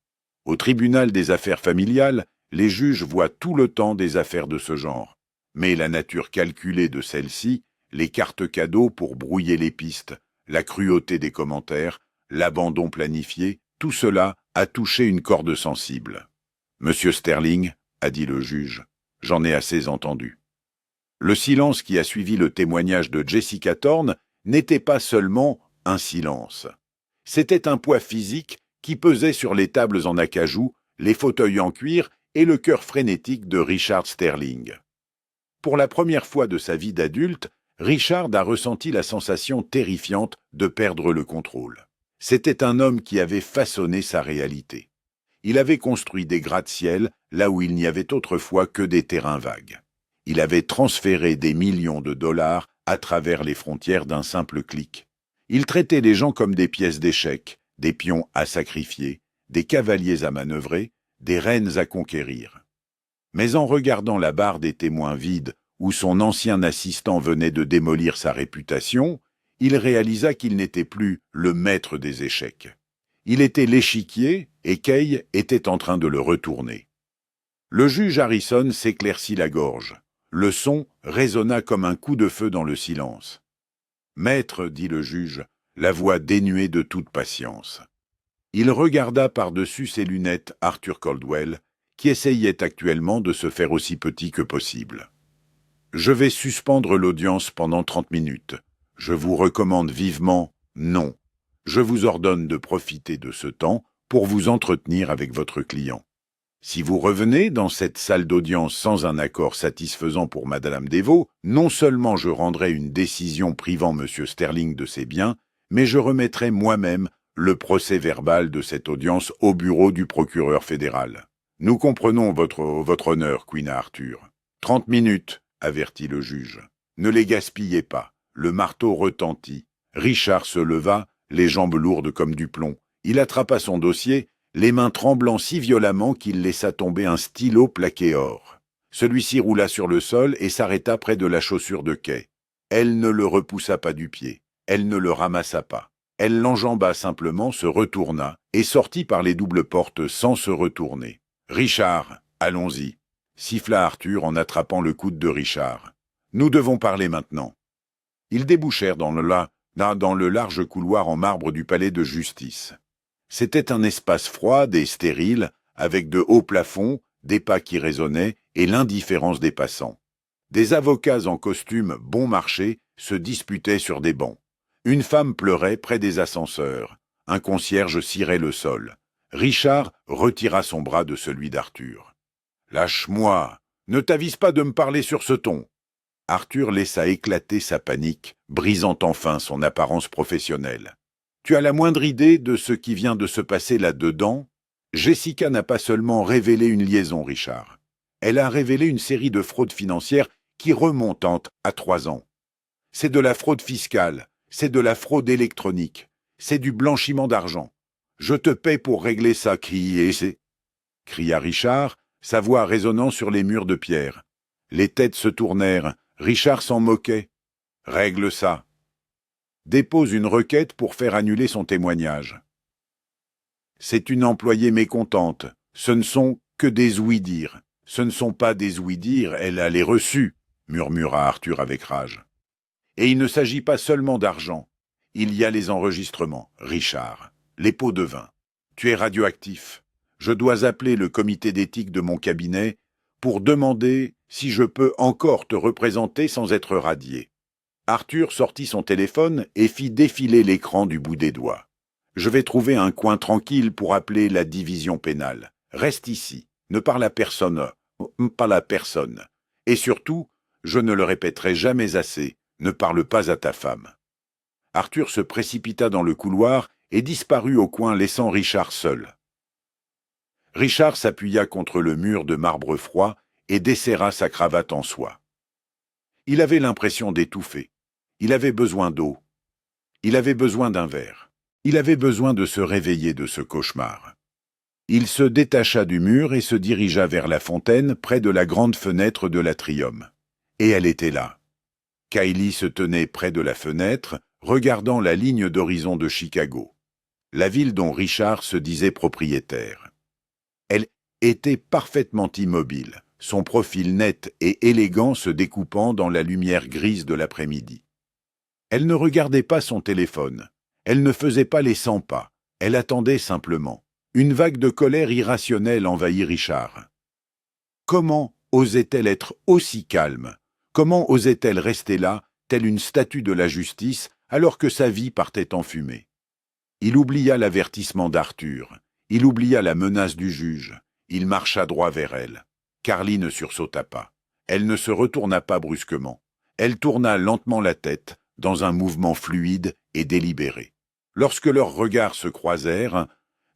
Au tribunal des affaires familiales, les juges voient tout le temps des affaires de ce genre. Mais la nature calculée de celle-ci, les cartes cadeaux pour brouiller les pistes, la cruauté des commentaires, l'abandon planifié, tout cela a touché une corde sensible. « Monsieur Sterling, » a dit le juge, « j'en ai assez entendu. » Le silence qui a suivi le témoignage de Jessica Thorne n'était pas seulement un silence. C'était un poids physique qui pesaient sur les tables en acajou, les fauteuils en cuir et le cœur frénétique de Richard Sterling. Pour la première fois de sa vie d'adulte, Richard a ressenti la sensation terrifiante de perdre le contrôle. C'était un homme qui avait façonné sa réalité. Il avait construit des gratte-ciel là où il n'y avait autrefois que des terrains vagues. Il avait transféré des millions de dollars à travers les frontières d'un simple clic. Il traitait les gens comme des pièces d'échecs, des pions à sacrifier, des cavaliers à manœuvrer, des reines à conquérir. Mais en regardant la barre des témoins vide où son ancien assistant venait de démolir sa réputation, il réalisa qu'il n'était plus le maître des échecs. Il était l'échiquier et Kay était en train de le retourner. Le juge Harrison s'éclaircit la gorge. Le son résonna comme un coup de feu dans le silence. « Maître, dit le juge, la voix dénuée de toute patience. » Il regarda par-dessus ses lunettes Arthur Caldwell, qui essayait actuellement de se faire aussi petit que possible. « Je vais suspendre l'audience pendant 30 minutes. Je vous recommande vivement non. Je vous ordonne de profiter de ce temps pour vous entretenir avec votre client. Si vous revenez dans cette salle d'audience sans un accord satisfaisant pour Madame Deveau, non seulement je rendrai une décision privant M. Sterling de ses biens, mais je remettrai moi-même le procès-verbal de cette audience au bureau du procureur fédéral. Nous comprenons votre honneur, Queen Arthur. 30 minutes, avertit le juge. Ne les gaspillez pas. Le marteau retentit. Richard se leva, les jambes lourdes comme du plomb. Il attrapa son dossier, les mains tremblant si violemment qu'il laissa tomber un stylo plaqué or. Celui-ci roula sur le sol et s'arrêta près de la chaussure de Kay. Elle ne le repoussa pas du pied. Elle ne le ramassa pas. Elle l'enjamba simplement, se retourna et sortit par les doubles portes sans se retourner. « Richard, allons-y » siffla Arthur en attrapant le coude de Richard. « Nous devons parler maintenant. » Ils débouchèrent dans le large couloir en marbre du palais de justice. C'était un espace froid et stérile, avec de hauts plafonds, des pas qui résonnaient et l'indifférence des passants. Des avocats en costume bon marché se disputaient sur des bancs. Une femme pleurait près des ascenseurs. Un concierge cirait le sol. Richard retira son bras de celui d'Arthur. « Lâche-moi! Ne t'avise pas de me parler sur ce ton !» Arthur laissa éclater sa panique, brisant enfin son apparence professionnelle. « Tu as la moindre idée de ce qui vient de se passer là-dedans ? Jessica n'a pas seulement révélé une liaison, Richard. Elle a révélé une série de fraudes financières qui remontent à 3 ans. C'est de la fraude fiscale, c'est de la fraude électronique, c'est du blanchiment d'argent. Je te paie pour régler ça, cria Richard, sa voix résonnant sur les murs de pierre. Les têtes se tournèrent, Richard s'en moquait. « Règle ça. » Dépose une requête pour faire annuler son témoignage. C'est une employée mécontente. Ce ne sont que des ouï-dire. Ce ne sont pas des ouï-dire, elle a les reçus, murmura Arthur avec rage. Et il ne s'agit pas seulement d'argent. Il y a les enregistrements, Richard, les pots de vin. Tu es radioactif. Je dois appeler le comité d'éthique de mon cabinet pour demander si je peux encore te représenter sans être radié. Arthur sortit son téléphone et fit défiler l'écran du bout des doigts. Je vais trouver un coin tranquille pour appeler la division pénale. Reste ici, ne parle à personne, pas à personne. Et surtout, je ne le répéterai jamais assez, ne parle pas à ta femme. Arthur se précipita dans le couloir et disparut au coin, laissant Richard seul. Richard s'appuya contre le mur de marbre froid et desserra sa cravate en soie. Il avait l'impression d'étouffer. Il avait besoin d'eau. Il avait besoin d'un verre. Il avait besoin de se réveiller de ce cauchemar. Il se détacha du mur et se dirigea vers la fontaine près de la grande fenêtre de l'atrium. Et elle était là. Kylie se tenait près de la fenêtre, regardant la ligne d'horizon de Chicago, la ville dont Richard se disait propriétaire. Elle était parfaitement immobile, son profil net et élégant se découpant dans la lumière grise de l'après-midi. Elle ne regardait pas son téléphone, elle ne faisait pas les 100 pas, elle attendait simplement. Une vague de colère irrationnelle envahit Richard. Comment osait-elle être aussi calme? Comment osait-elle rester là, telle une statue de la justice, alors que sa vie partait en fumée? Il oublia l'avertissement d'Arthur. Il oublia la menace du juge. Il marcha droit vers elle. Carly ne sursauta pas. Elle ne se retourna pas brusquement. Elle tourna lentement la tête, dans un mouvement fluide et délibéré. Lorsque leurs regards se croisèrent,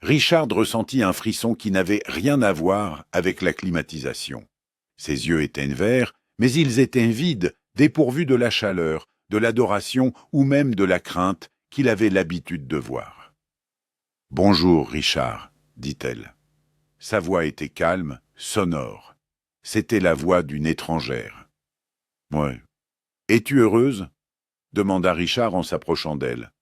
Richard ressentit un frisson qui n'avait rien à voir avec la climatisation. Ses yeux étaient verts, mais ils étaient vides, dépourvus de la chaleur, de l'adoration ou même de la crainte qu'il avait l'habitude de voir. « Bonjour, Richard, » dit-elle. Sa voix était calme, sonore. C'était la voix d'une étrangère. « Ouais. Es-tu heureuse ?» demanda Richard en s'approchant d'elle.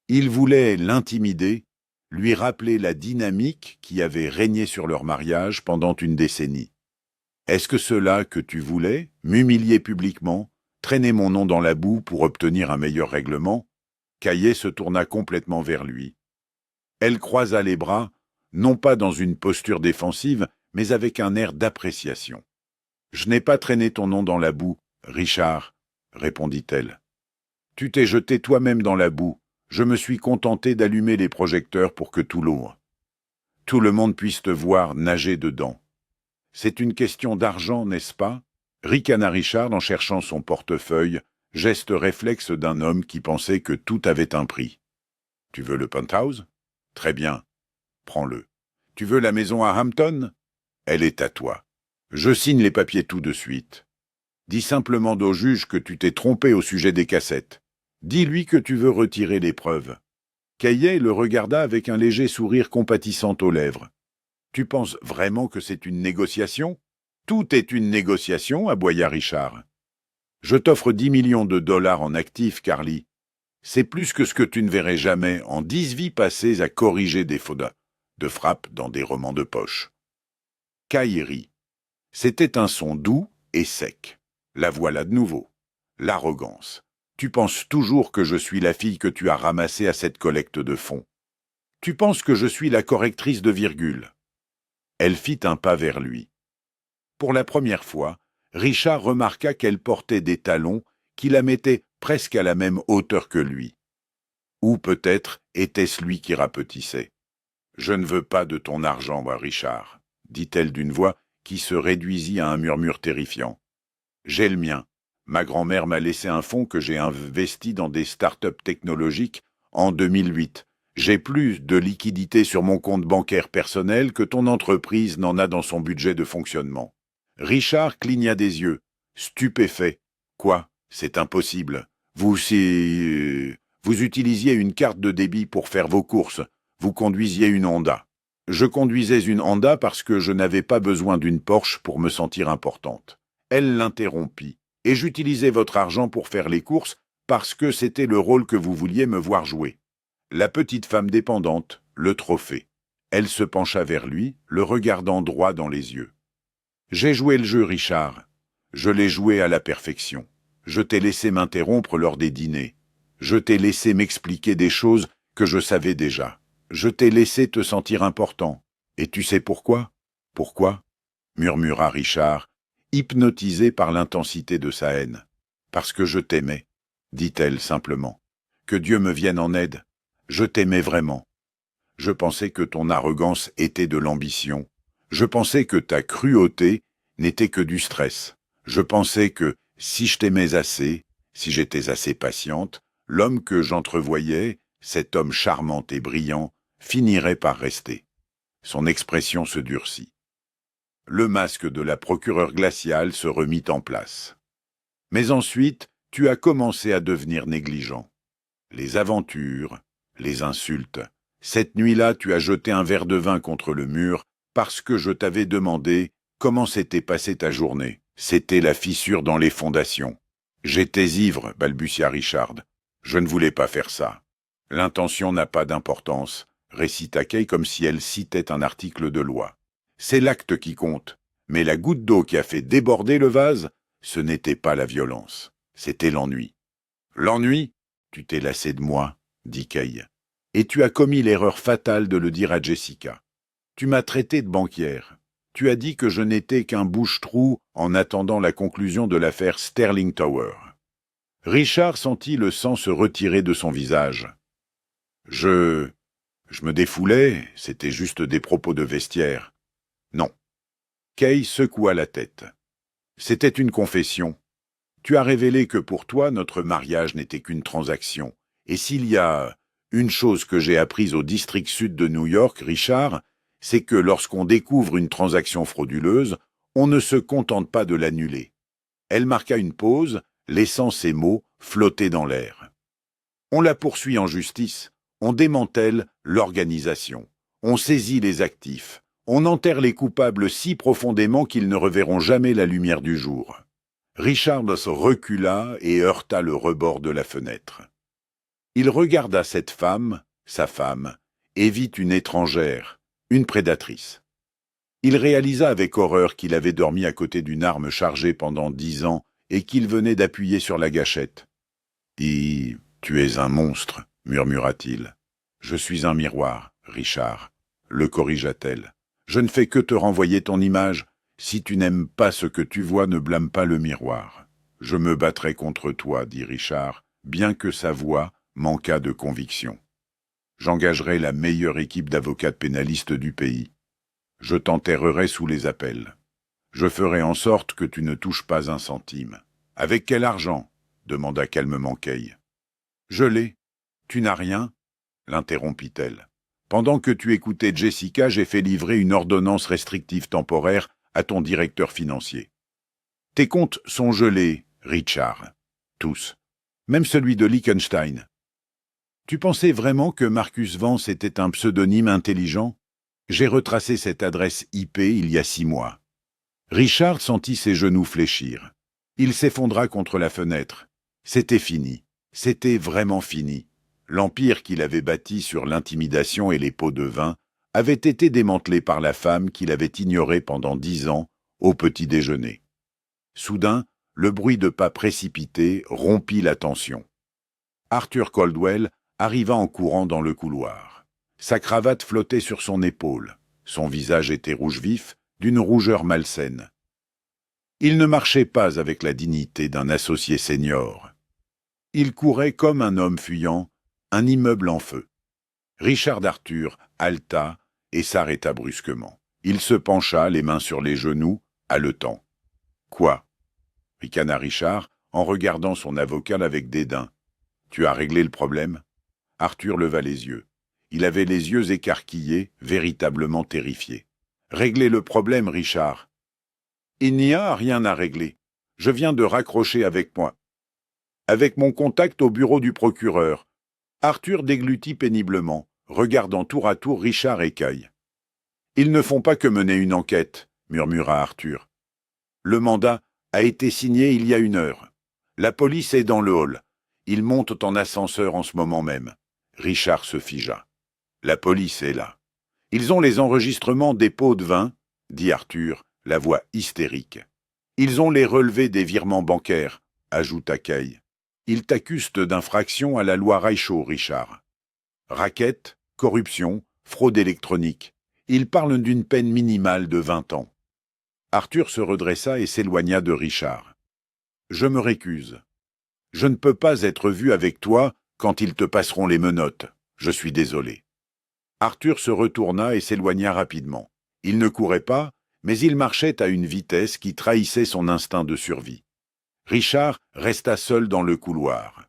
Il voulait l'intimider, lui rappeler la dynamique qui avait régné sur leur mariage pendant une décennie. « Est-ce que cela que tu voulais, m'humilier publiquement, traîner mon nom dans la boue pour obtenir un meilleur règlement ?» Caillé se tourna complètement vers lui. Elle croisa les bras, non pas dans une posture défensive, mais avec un air d'appréciation. « Je n'ai pas traîné ton nom dans la boue, Richard, » répondit-elle. « Tu t'es jeté toi-même dans la boue. Je me suis contenté d'allumer les projecteurs pour que tout le monde puisse te voir nager dedans. C'est une question d'argent, n'est-ce pas ?» ricana Richard en cherchant son portefeuille, geste réflexe d'un homme qui pensait que tout avait un prix. « Tu veux le penthouse ? Très bien. Prends-le. Tu veux la maison à Hampton ? Elle est à toi. Je signe les papiers tout de suite. Dis simplement au juge que tu t'es trompé au sujet des cassettes. Dis-lui que tu veux retirer les preuves. » Caillet le regarda avec un léger sourire compatissant aux lèvres. « Tu penses vraiment que c'est une négociation ? Tout est une négociation, aboya Richard. Je t'offre 10 millions de dollars en actifs, Carly. C'est plus que ce que tu ne verrais jamais en 10 vies passées à corriger des fautes de frappe dans des romans de poche. » Caillet rit. C'était un son doux et sec. La voilà de nouveau. L'arrogance. Tu penses toujours que je suis la fille que tu as ramassée à cette collecte de fonds. Tu penses que je suis la correctrice de virgule. Elle fit un pas vers lui. Pour la première fois, Richard remarqua qu'elle portait des talons qui la mettaient presque à la même hauteur que lui. Ou peut-être était-ce lui qui rapetissait. « Je ne veux pas de ton argent, moi, Richard, » dit-elle d'une voix qui se réduisit à un murmure terrifiant. « J'ai le mien. Ma grand-mère m'a laissé un fonds que j'ai investi dans des start-up technologiques en 2008. J'ai plus de liquidités sur mon compte bancaire personnel que ton entreprise n'en a dans son budget de fonctionnement. » Richard cligna des yeux, stupéfait. « Quoi ? C'est impossible. Vous utilisiez une carte de débit pour faire vos courses. Vous conduisiez une Honda. » « Je conduisais une Honda parce que je n'avais pas besoin d'une Porsche pour me sentir importante. » Elle l'interrompit. « Et j'utilisais votre argent pour faire les courses parce que c'était le rôle que vous vouliez me voir jouer. » La petite femme dépendante, le trophée. Elle se pencha vers lui, le regardant droit dans les yeux. « J'ai joué le jeu, Richard. Je l'ai joué à la perfection. Je t'ai laissé m'interrompre lors des dîners. Je t'ai laissé m'expliquer des choses que je savais déjà. Je t'ai laissé te sentir important. Et tu sais pourquoi ? » « Pourquoi ?» murmura Richard, hypnotisé par l'intensité de sa haine. « Parce que je t'aimais, » dit-elle simplement. « Que Dieu me vienne en aide. Je t'aimais vraiment. Je pensais que ton arrogance était de l'ambition. Je pensais que ta cruauté n'était que du stress. Je pensais que, si je t'aimais assez, si j'étais assez patiente, l'homme que j'entrevoyais, cet homme charmant et brillant, finirait par rester. » Son expression se durcit. Le masque de la procureure glaciale se remit en place. « Mais ensuite, tu as commencé à devenir négligent. Les aventures, les insultes. Cette nuit-là, tu as jeté un verre de vin contre le mur parce que je t'avais demandé comment s'était passée ta journée. C'était la fissure dans les fondations. J'étais ivre, balbutia Richard. Je ne voulais pas faire ça. L'intention n'a pas d'importance, récita Kay comme si elle citait un article de loi. C'est l'acte qui compte, mais la goutte d'eau qui a fait déborder le vase, ce n'était pas la violence, c'était l'ennui. L'ennui ? Tu t'es lassé de moi, dit Kay, et tu as commis l'erreur fatale de le dire à Jessica. Tu m'as traité de banquière. Tu as dit que je n'étais qu'un bouche-trou en attendant la conclusion de l'affaire Sterling Tower. Richard sentit le sang se retirer de son visage. Je me défoulais, c'était juste des propos de vestiaire. Non. Kay secoua la tête. C'était une confession. Tu as révélé que pour toi, notre mariage n'était qu'une transaction. Et s'il y a une chose que j'ai apprise au district sud de New York, Richard, c'est que lorsqu'on découvre une transaction frauduleuse, on ne se contente pas de l'annuler. Elle marqua une pause, laissant ces mots flotter dans l'air. On la poursuit en justice, on démantèle l'organisation, on saisit les actifs, on enterre les coupables si profondément qu'ils ne reverront jamais la lumière du jour. Richard recula et heurta le rebord de la fenêtre. Il regarda cette femme, sa femme, et vit une étrangère, une prédatrice. Il réalisa avec horreur qu'il avait dormi à côté d'une arme chargée pendant 10 ans et qu'il venait d'appuyer sur la gâchette. « Tu es un monstre, murmura-t-il. « Je suis un miroir, Richard, le corrigea-t-elle. Je ne fais que te renvoyer ton image. Si tu n'aimes pas ce que tu vois, ne blâme pas le miroir. Je me battrai contre toi, dit Richard, bien que sa voix manquât de conviction. J'engagerai la meilleure équipe d'avocats pénalistes du pays. Je t'enterrerai sous les appels. Je ferai en sorte que tu ne touches pas un centime. Avec quel argent ? Demanda calmement Kay. Je l'ai. Tu n'as rien ? L'interrompit-elle. Pendant que tu écoutais Jessica, j'ai fait livrer une ordonnance restrictive temporaire à ton directeur financier. Tes comptes sont gelés, Richard. Tous. Même celui de Liechtenstein. Tu pensais vraiment que Marcus Vance était un pseudonyme intelligent ? J'ai retracé cette adresse IP il y a 6 mois. Richard sentit ses genoux fléchir. Il s'effondra contre la fenêtre. C'était fini. C'était vraiment fini. L'empire qu'il avait bâti sur l'intimidation et les pots de vin avait été démantelé par la femme qu'il avait ignorée pendant 10 ans au petit déjeuner. Soudain, le bruit de pas précipités rompit la tension. Arthur Caldwell arriva en courant dans le couloir. Sa cravate flottait sur son épaule. Son visage était rouge vif, d'une rougeur malsaine. Il ne marchait pas avec la dignité d'un associé senior. Il courait comme un homme fuyant, un immeuble en feu. Richard Arthur haleta et s'arrêta brusquement. Il se pencha, les mains sur les genoux, haletant. « Quoi » ricana Richard, en regardant son avocat avec dédain. « Tu as réglé le problème » Arthur leva les yeux. Il avait les yeux écarquillés, véritablement terrifié. « Régler le problème, Richard !»« Il n'y a rien à régler. Je viens de raccrocher avec moi. Avec mon contact au bureau du procureur. » Arthur déglutit péniblement, regardant tour à tour Richard et Kay. « Ils ne font pas que mener une enquête, » murmura Arthur. « Le mandat a été signé il y a 1 heure. La police est dans le hall. Ils montent en ascenseur en ce moment même. » Richard se figea. « La police est là. Ils ont les enregistrements des pots de vin, » dit Arthur, la voix hystérique. « Ils ont les relevés des virements bancaires, » ajouta Kay. « Ils t'accusent d'infraction à la loi Reichaud, Richard. Racket, corruption, fraude électronique. Ils parlent d'une peine minimale de 20 ans. » Arthur se redressa et s'éloigna de Richard. « Je me récuse. Je ne peux pas être vu avec toi quand ils te passeront les menottes. Je suis désolé. » Arthur se retourna et s'éloigna rapidement. Il ne courait pas, mais il marchait à une vitesse qui trahissait son instinct de survie. Richard resta seul dans le couloir.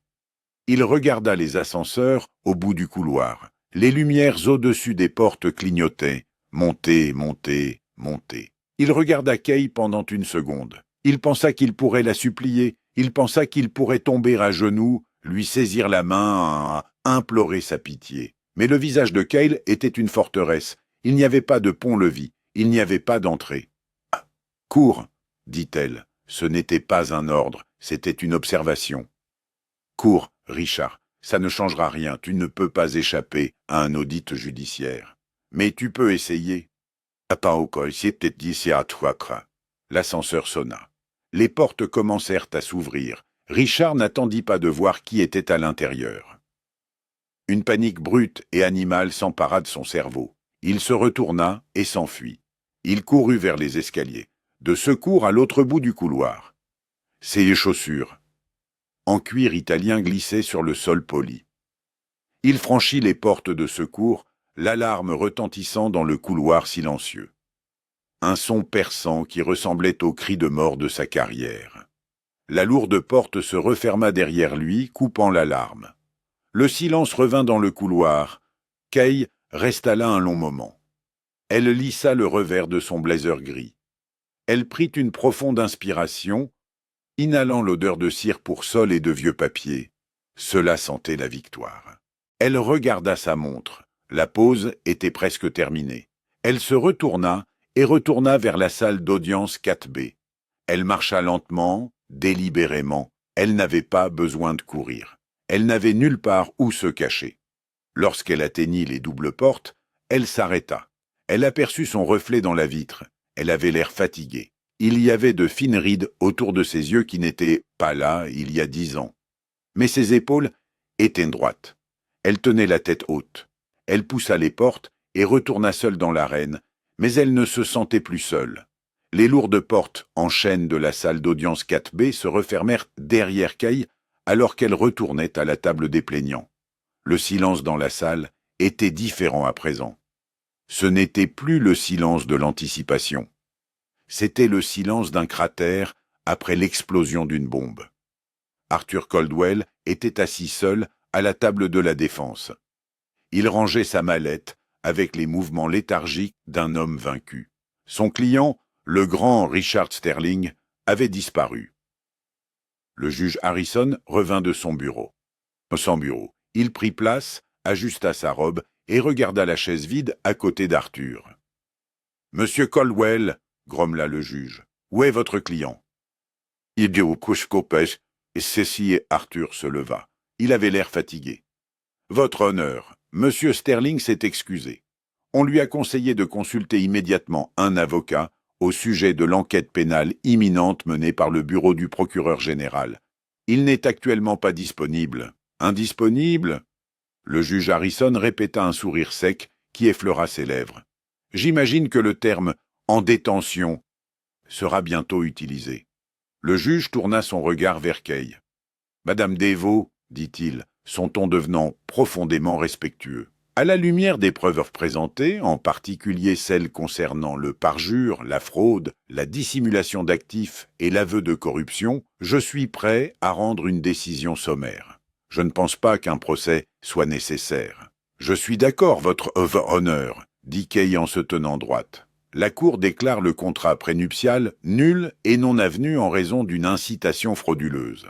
Il regarda les ascenseurs au bout du couloir. Les lumières au-dessus des portes clignotaient. Monter, monter, monter. Il regarda Kay pendant 1 seconde. Il pensa qu'il pourrait la supplier. Il pensa qu'il pourrait tomber à genoux, lui saisir la main, implorer sa pitié. Mais le visage de Kay était une forteresse. Il n'y avait pas de pont-levis. Il n'y avait pas d'entrée. « Cours !» dit-elle. Ce n'était pas un ordre, c'était une observation. « Cours, Richard, ça ne changera rien, tu ne peux pas échapper à un audit judiciaire. Mais tu peux essayer. » L'ascenseur sonna. Les portes commencèrent à s'ouvrir. Richard n'attendit pas de voir qui était à l'intérieur. Une panique brute et animale s'empara de son cerveau. Il se retourna et s'enfuit. Il courut vers les escaliers. De secours à l'autre bout du couloir. Ses chaussures, en cuir italien, glissaient sur le sol poli. Il franchit les portes de secours, l'alarme retentissant dans le couloir silencieux. Un son perçant qui ressemblait au cri de mort de sa carrière. La lourde porte se referma derrière lui, coupant l'alarme. Le silence revint dans le couloir. Kay resta là un long moment. Elle lissa le revers de son blazer gris. Elle prit une profonde inspiration, inhalant l'odeur de cire pour sol et de vieux papier. Cela sentait la victoire. Elle regarda sa montre. La pause était presque terminée. Elle se retourna et retourna vers la salle d'audience 4B. Elle marcha lentement, délibérément. Elle n'avait pas besoin de courir. Elle n'avait nulle part où se cacher. Lorsqu'elle atteignit les doubles portes, elle s'arrêta. Elle aperçut son reflet dans la vitre. Elle avait l'air fatiguée. Il y avait de fines rides autour de ses yeux qui n'étaient pas là il y a 10 ans. Mais ses épaules étaient droites. Elle tenait la tête haute. Elle poussa les portes et retourna seule dans l'arène, mais elle ne se sentait plus seule. Les lourdes portes en chêne de la salle d'audience 4B se refermèrent derrière Kay alors qu'elle retournait à la table des plaignants. Le silence dans la salle était différent à présent. Ce n'était plus le silence de l'anticipation. C'était le silence d'un cratère après l'explosion d'une bombe. Arthur Caldwell était assis seul à la table de la défense. Il rangeait sa mallette avec les mouvements léthargiques d'un homme vaincu. Son client, le grand Richard Sterling, avait disparu. Le juge Harrison revint de son bureau. Sans bureau, il prit place, ajusta sa robe et regarda la chaise vide à côté d'Arthur. « Monsieur Caldwell, » grommela le juge, « où est votre client ?» « Il dit au couche-copèche, » et ceci et Arthur se leva. Il avait l'air fatigué. « Votre honneur, Monsieur Sterling s'est excusé. On lui a conseillé de consulter immédiatement un avocat au sujet de l'enquête pénale imminente menée par le bureau du procureur général. Il n'est actuellement pas disponible. »« Indisponible ?» Le juge Harrison répéta un sourire sec qui effleura ses lèvres. « J'imagine que le terme « en détention » sera bientôt utilisé. » Le juge tourna son regard vers Kay. « Madame Deveau, dit-il, son ton devenant profondément respectueux. À la lumière des preuves présentées, en particulier celles concernant le parjure, la fraude, la dissimulation d'actifs et l'aveu de corruption, je suis prêt à rendre une décision sommaire. Je ne pense pas qu'un procès soit nécessaire. Je suis d'accord, votre honneur, dit Kay en se tenant droite. La Cour déclare le contrat prénuptial nul et non avenu en raison d'une incitation frauduleuse.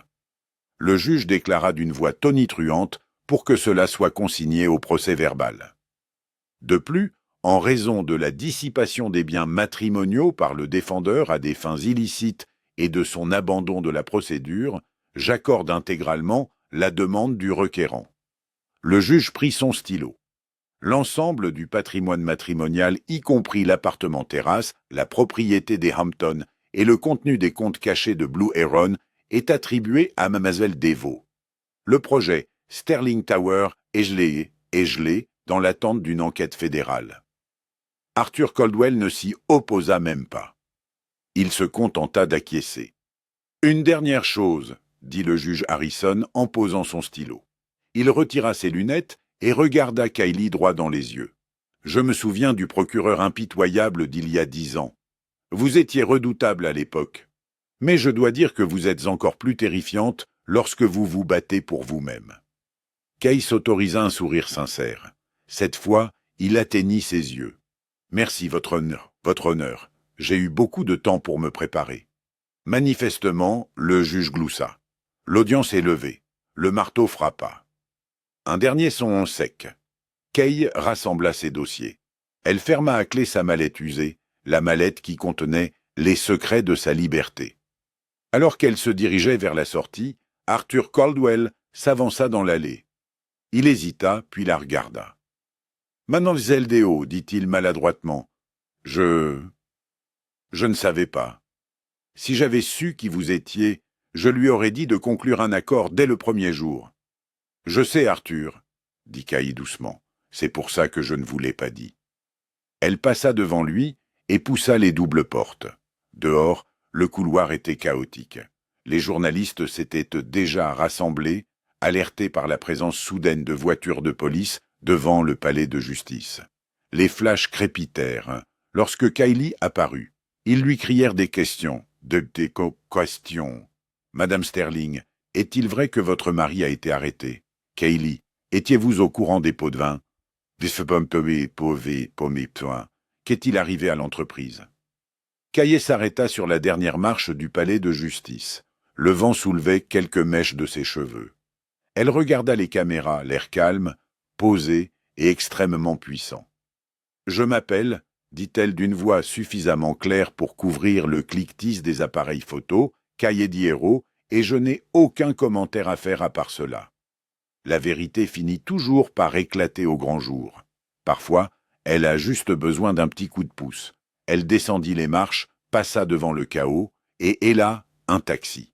Le juge déclara d'une voix tonitruante pour que cela soit consigné au procès-verbal. De plus, en raison de la dissipation des biens matrimoniaux par le défendeur à des fins illicites et de son abandon de la procédure, j'accorde intégralement la demande du requérant. Le juge prit son stylo. L'ensemble du patrimoine matrimonial, y compris l'appartement-terrasse, la propriété des Hampton et le contenu des comptes cachés de Blue Heron, est attribué à Mademoiselle Deveau. Le projet Sterling Tower est gelé dans l'attente d'une enquête fédérale. Arthur Caldwell ne s'y opposa même pas. Il se contenta d'acquiescer. « Une dernière chose, » dit le juge Harrison en posant son stylo. Il retira ses lunettes et regarda Kylie droit dans les yeux. « Je me souviens du procureur impitoyable d'il y a 10 ans. Vous étiez redoutable à l'époque. Mais je dois dire que vous êtes encore plus terrifiante lorsque vous vous battez pour vous-même. » Kay s'autorisa un sourire sincère. Cette fois, il atteignit ses yeux. « Merci, votre honneur. J'ai eu beaucoup de temps pour me préparer. » Manifestement, le juge gloussa. L'audience est levée. Le marteau frappa. Un dernier son sec. Kay rassembla ses dossiers. Elle ferma à clé sa mallette usée, la mallette qui contenait les secrets de sa liberté. Alors qu'elle se dirigeait vers la sortie, Arthur Caldwell s'avança dans l'allée. Il hésita, puis la regarda. « Mademoiselle Deveau, dit-il maladroitement, je ne savais pas. Si j'avais su qui vous étiez, je lui aurais dit de conclure un accord dès le premier jour. »« Je sais, Arthur, » dit Kay doucement. « C'est pour ça que je ne vous l'ai pas dit. » Elle passa devant lui et poussa les doubles portes. Dehors, le couloir était chaotique. Les journalistes s'étaient déjà rassemblés, alertés par la présence soudaine de voitures de police devant le palais de justice. Les flashs crépitèrent lorsque Kylie apparut. Ils lui crièrent des questions. Des questions. Madame Sterling, est-il vrai que votre mari a été arrêté? Kylie, étiez-vous au courant des pots de vin? Qu'est-il arrivé à l'entreprise? Kylie s'arrêta sur la dernière marche du palais de justice. Le vent soulevait quelques mèches de ses cheveux. Elle regarda les caméras, l'air calme, posé et extrêmement puissant. « Je m'appelle », dit-elle d'une voix suffisamment claire pour couvrir le cliquetis des appareils photo, Kylie Diero, et je n'ai aucun commentaire à faire à part cela. La vérité finit toujours par éclater au grand jour. Parfois, elle a juste besoin d'un petit coup de pouce. Elle descendit les marches, passa devant le chaos, et héla, un taxi.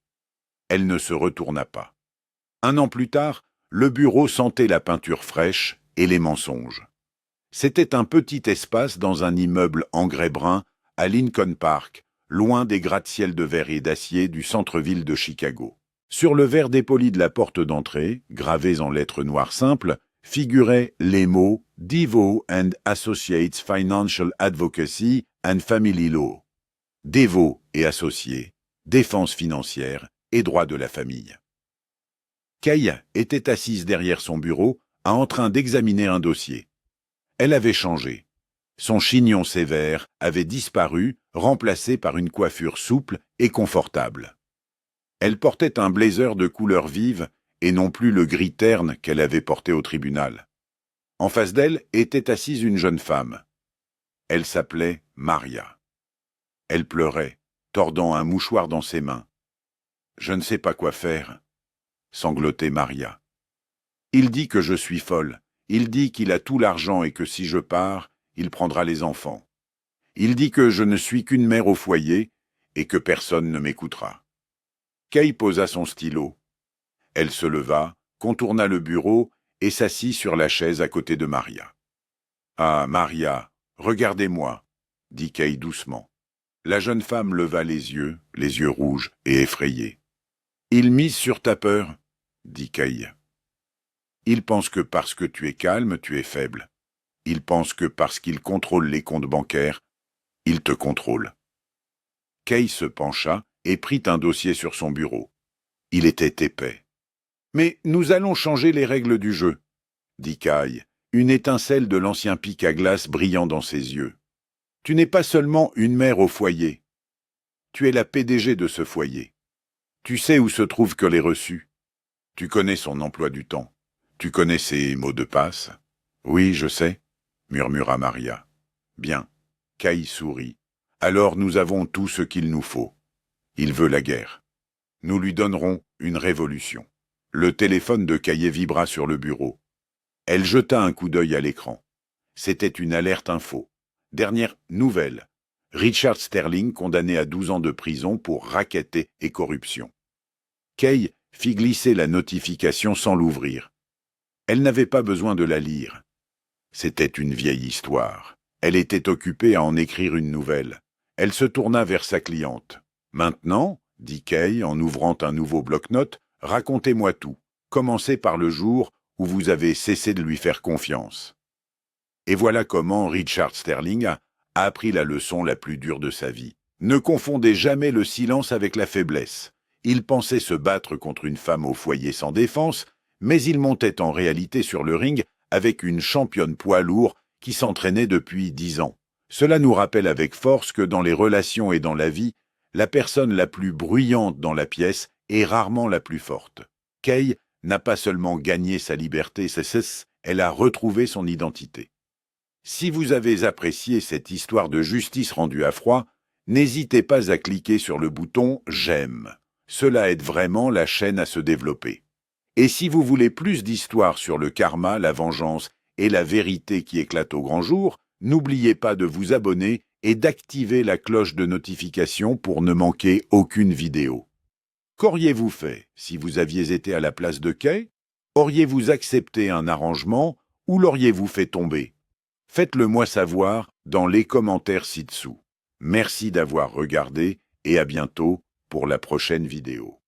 Elle ne se retourna pas. 1 an plus tard, le bureau sentait la peinture fraîche et les mensonges. C'était un petit espace dans un immeuble en grès brun à Lincoln Park, loin des gratte-ciel de verre et d'acier du centre-ville de Chicago. Sur le verre dépoli de la porte d'entrée, gravés en lettres noires simples, figuraient les mots « Devo and Associates Financial Advocacy and Family Law ». Devo et associés, défense financière et droit de la famille. Kay était assise derrière son bureau, en train d'examiner un dossier. Elle avait changé. Son chignon sévère avait disparu, remplacé par une coiffure souple et confortable. Elle portait un blazer de couleur vive et non plus le gris terne qu'elle avait porté au tribunal. En face d'elle était assise une jeune femme. Elle s'appelait Maria. Elle pleurait, tordant un mouchoir dans ses mains. « Je ne sais pas quoi faire », sanglotait Maria. « Il dit que je suis folle. Il dit qu'il a tout l'argent et que si je pars, il prendra les enfants. Il dit que je ne suis qu'une mère au foyer et que personne ne m'écoutera. » Kay posa son stylo. Elle se leva, contourna le bureau et s'assit sur la chaise à côté de Maria. « Ah, Maria, regardez-moi, » dit Kay doucement. La jeune femme leva les yeux rouges et effrayés. « Il mise sur ta peur, » dit Kay. « Il pense que parce que tu es calme, tu es faible. Il pense que parce qu'il contrôle les comptes bancaires, il te contrôle. » Kay se pencha et prit un dossier sur son bureau. Il était épais. « Mais nous allons changer les règles du jeu, » dit Kay, une étincelle de l'ancien pic à glace brillant dans ses yeux. « Tu n'es pas seulement une mère au foyer. Tu es la PDG de ce foyer. Tu sais où se trouvent que les reçus. Tu connais son emploi du temps. Tu connais ses mots de passe. »« Oui, je sais, » murmura Maria. « Bien. » Kay sourit. « Alors nous avons tout ce qu'il nous faut. Il veut la guerre. Nous lui donnerons une révolution. » Le téléphone de Kay vibra sur le bureau. Elle jeta un coup d'œil à l'écran. C'était une alerte info. Dernière nouvelle. Richard Sterling condamné à 12 ans de prison pour racket et corruption. Kay fit glisser la notification sans l'ouvrir. Elle n'avait pas besoin de la lire. C'était une vieille histoire. Elle était occupée à en écrire une nouvelle. Elle se tourna vers sa cliente. « Maintenant, » dit Kay en ouvrant un nouveau bloc-notes, « racontez-moi tout. Commencez par le jour où vous avez cessé de lui faire confiance. » Et voilà comment Richard Sterling a appris la leçon la plus dure de sa vie. Ne confondez jamais le silence avec la faiblesse. Il pensait se battre contre une femme au foyer sans défense, mais il montait en réalité sur le ring avec une championne poids lourd qui s'entraînait depuis 10 ans. Cela nous rappelle avec force que dans les relations et dans la vie, la personne la plus bruyante dans la pièce est rarement la plus forte. Kay n'a pas seulement gagné sa liberté, elle a retrouvé son identité. Si vous avez apprécié cette histoire de justice rendue à froid, n'hésitez pas à cliquer sur le bouton « J'aime ». Cela aide vraiment la chaîne à se développer. Et si vous voulez plus d'histoires sur le karma, la vengeance et la vérité qui éclate au grand jour, n'oubliez pas de vous abonner et d'activer la cloche de notification pour ne manquer aucune vidéo. Qu'auriez-vous fait si vous aviez été à la place de Kay? Auriez-vous accepté un arrangement ou l'auriez-vous fait tomber? Faites-le moi savoir dans les commentaires ci-dessous. Merci d'avoir regardé et à bientôt pour la prochaine vidéo.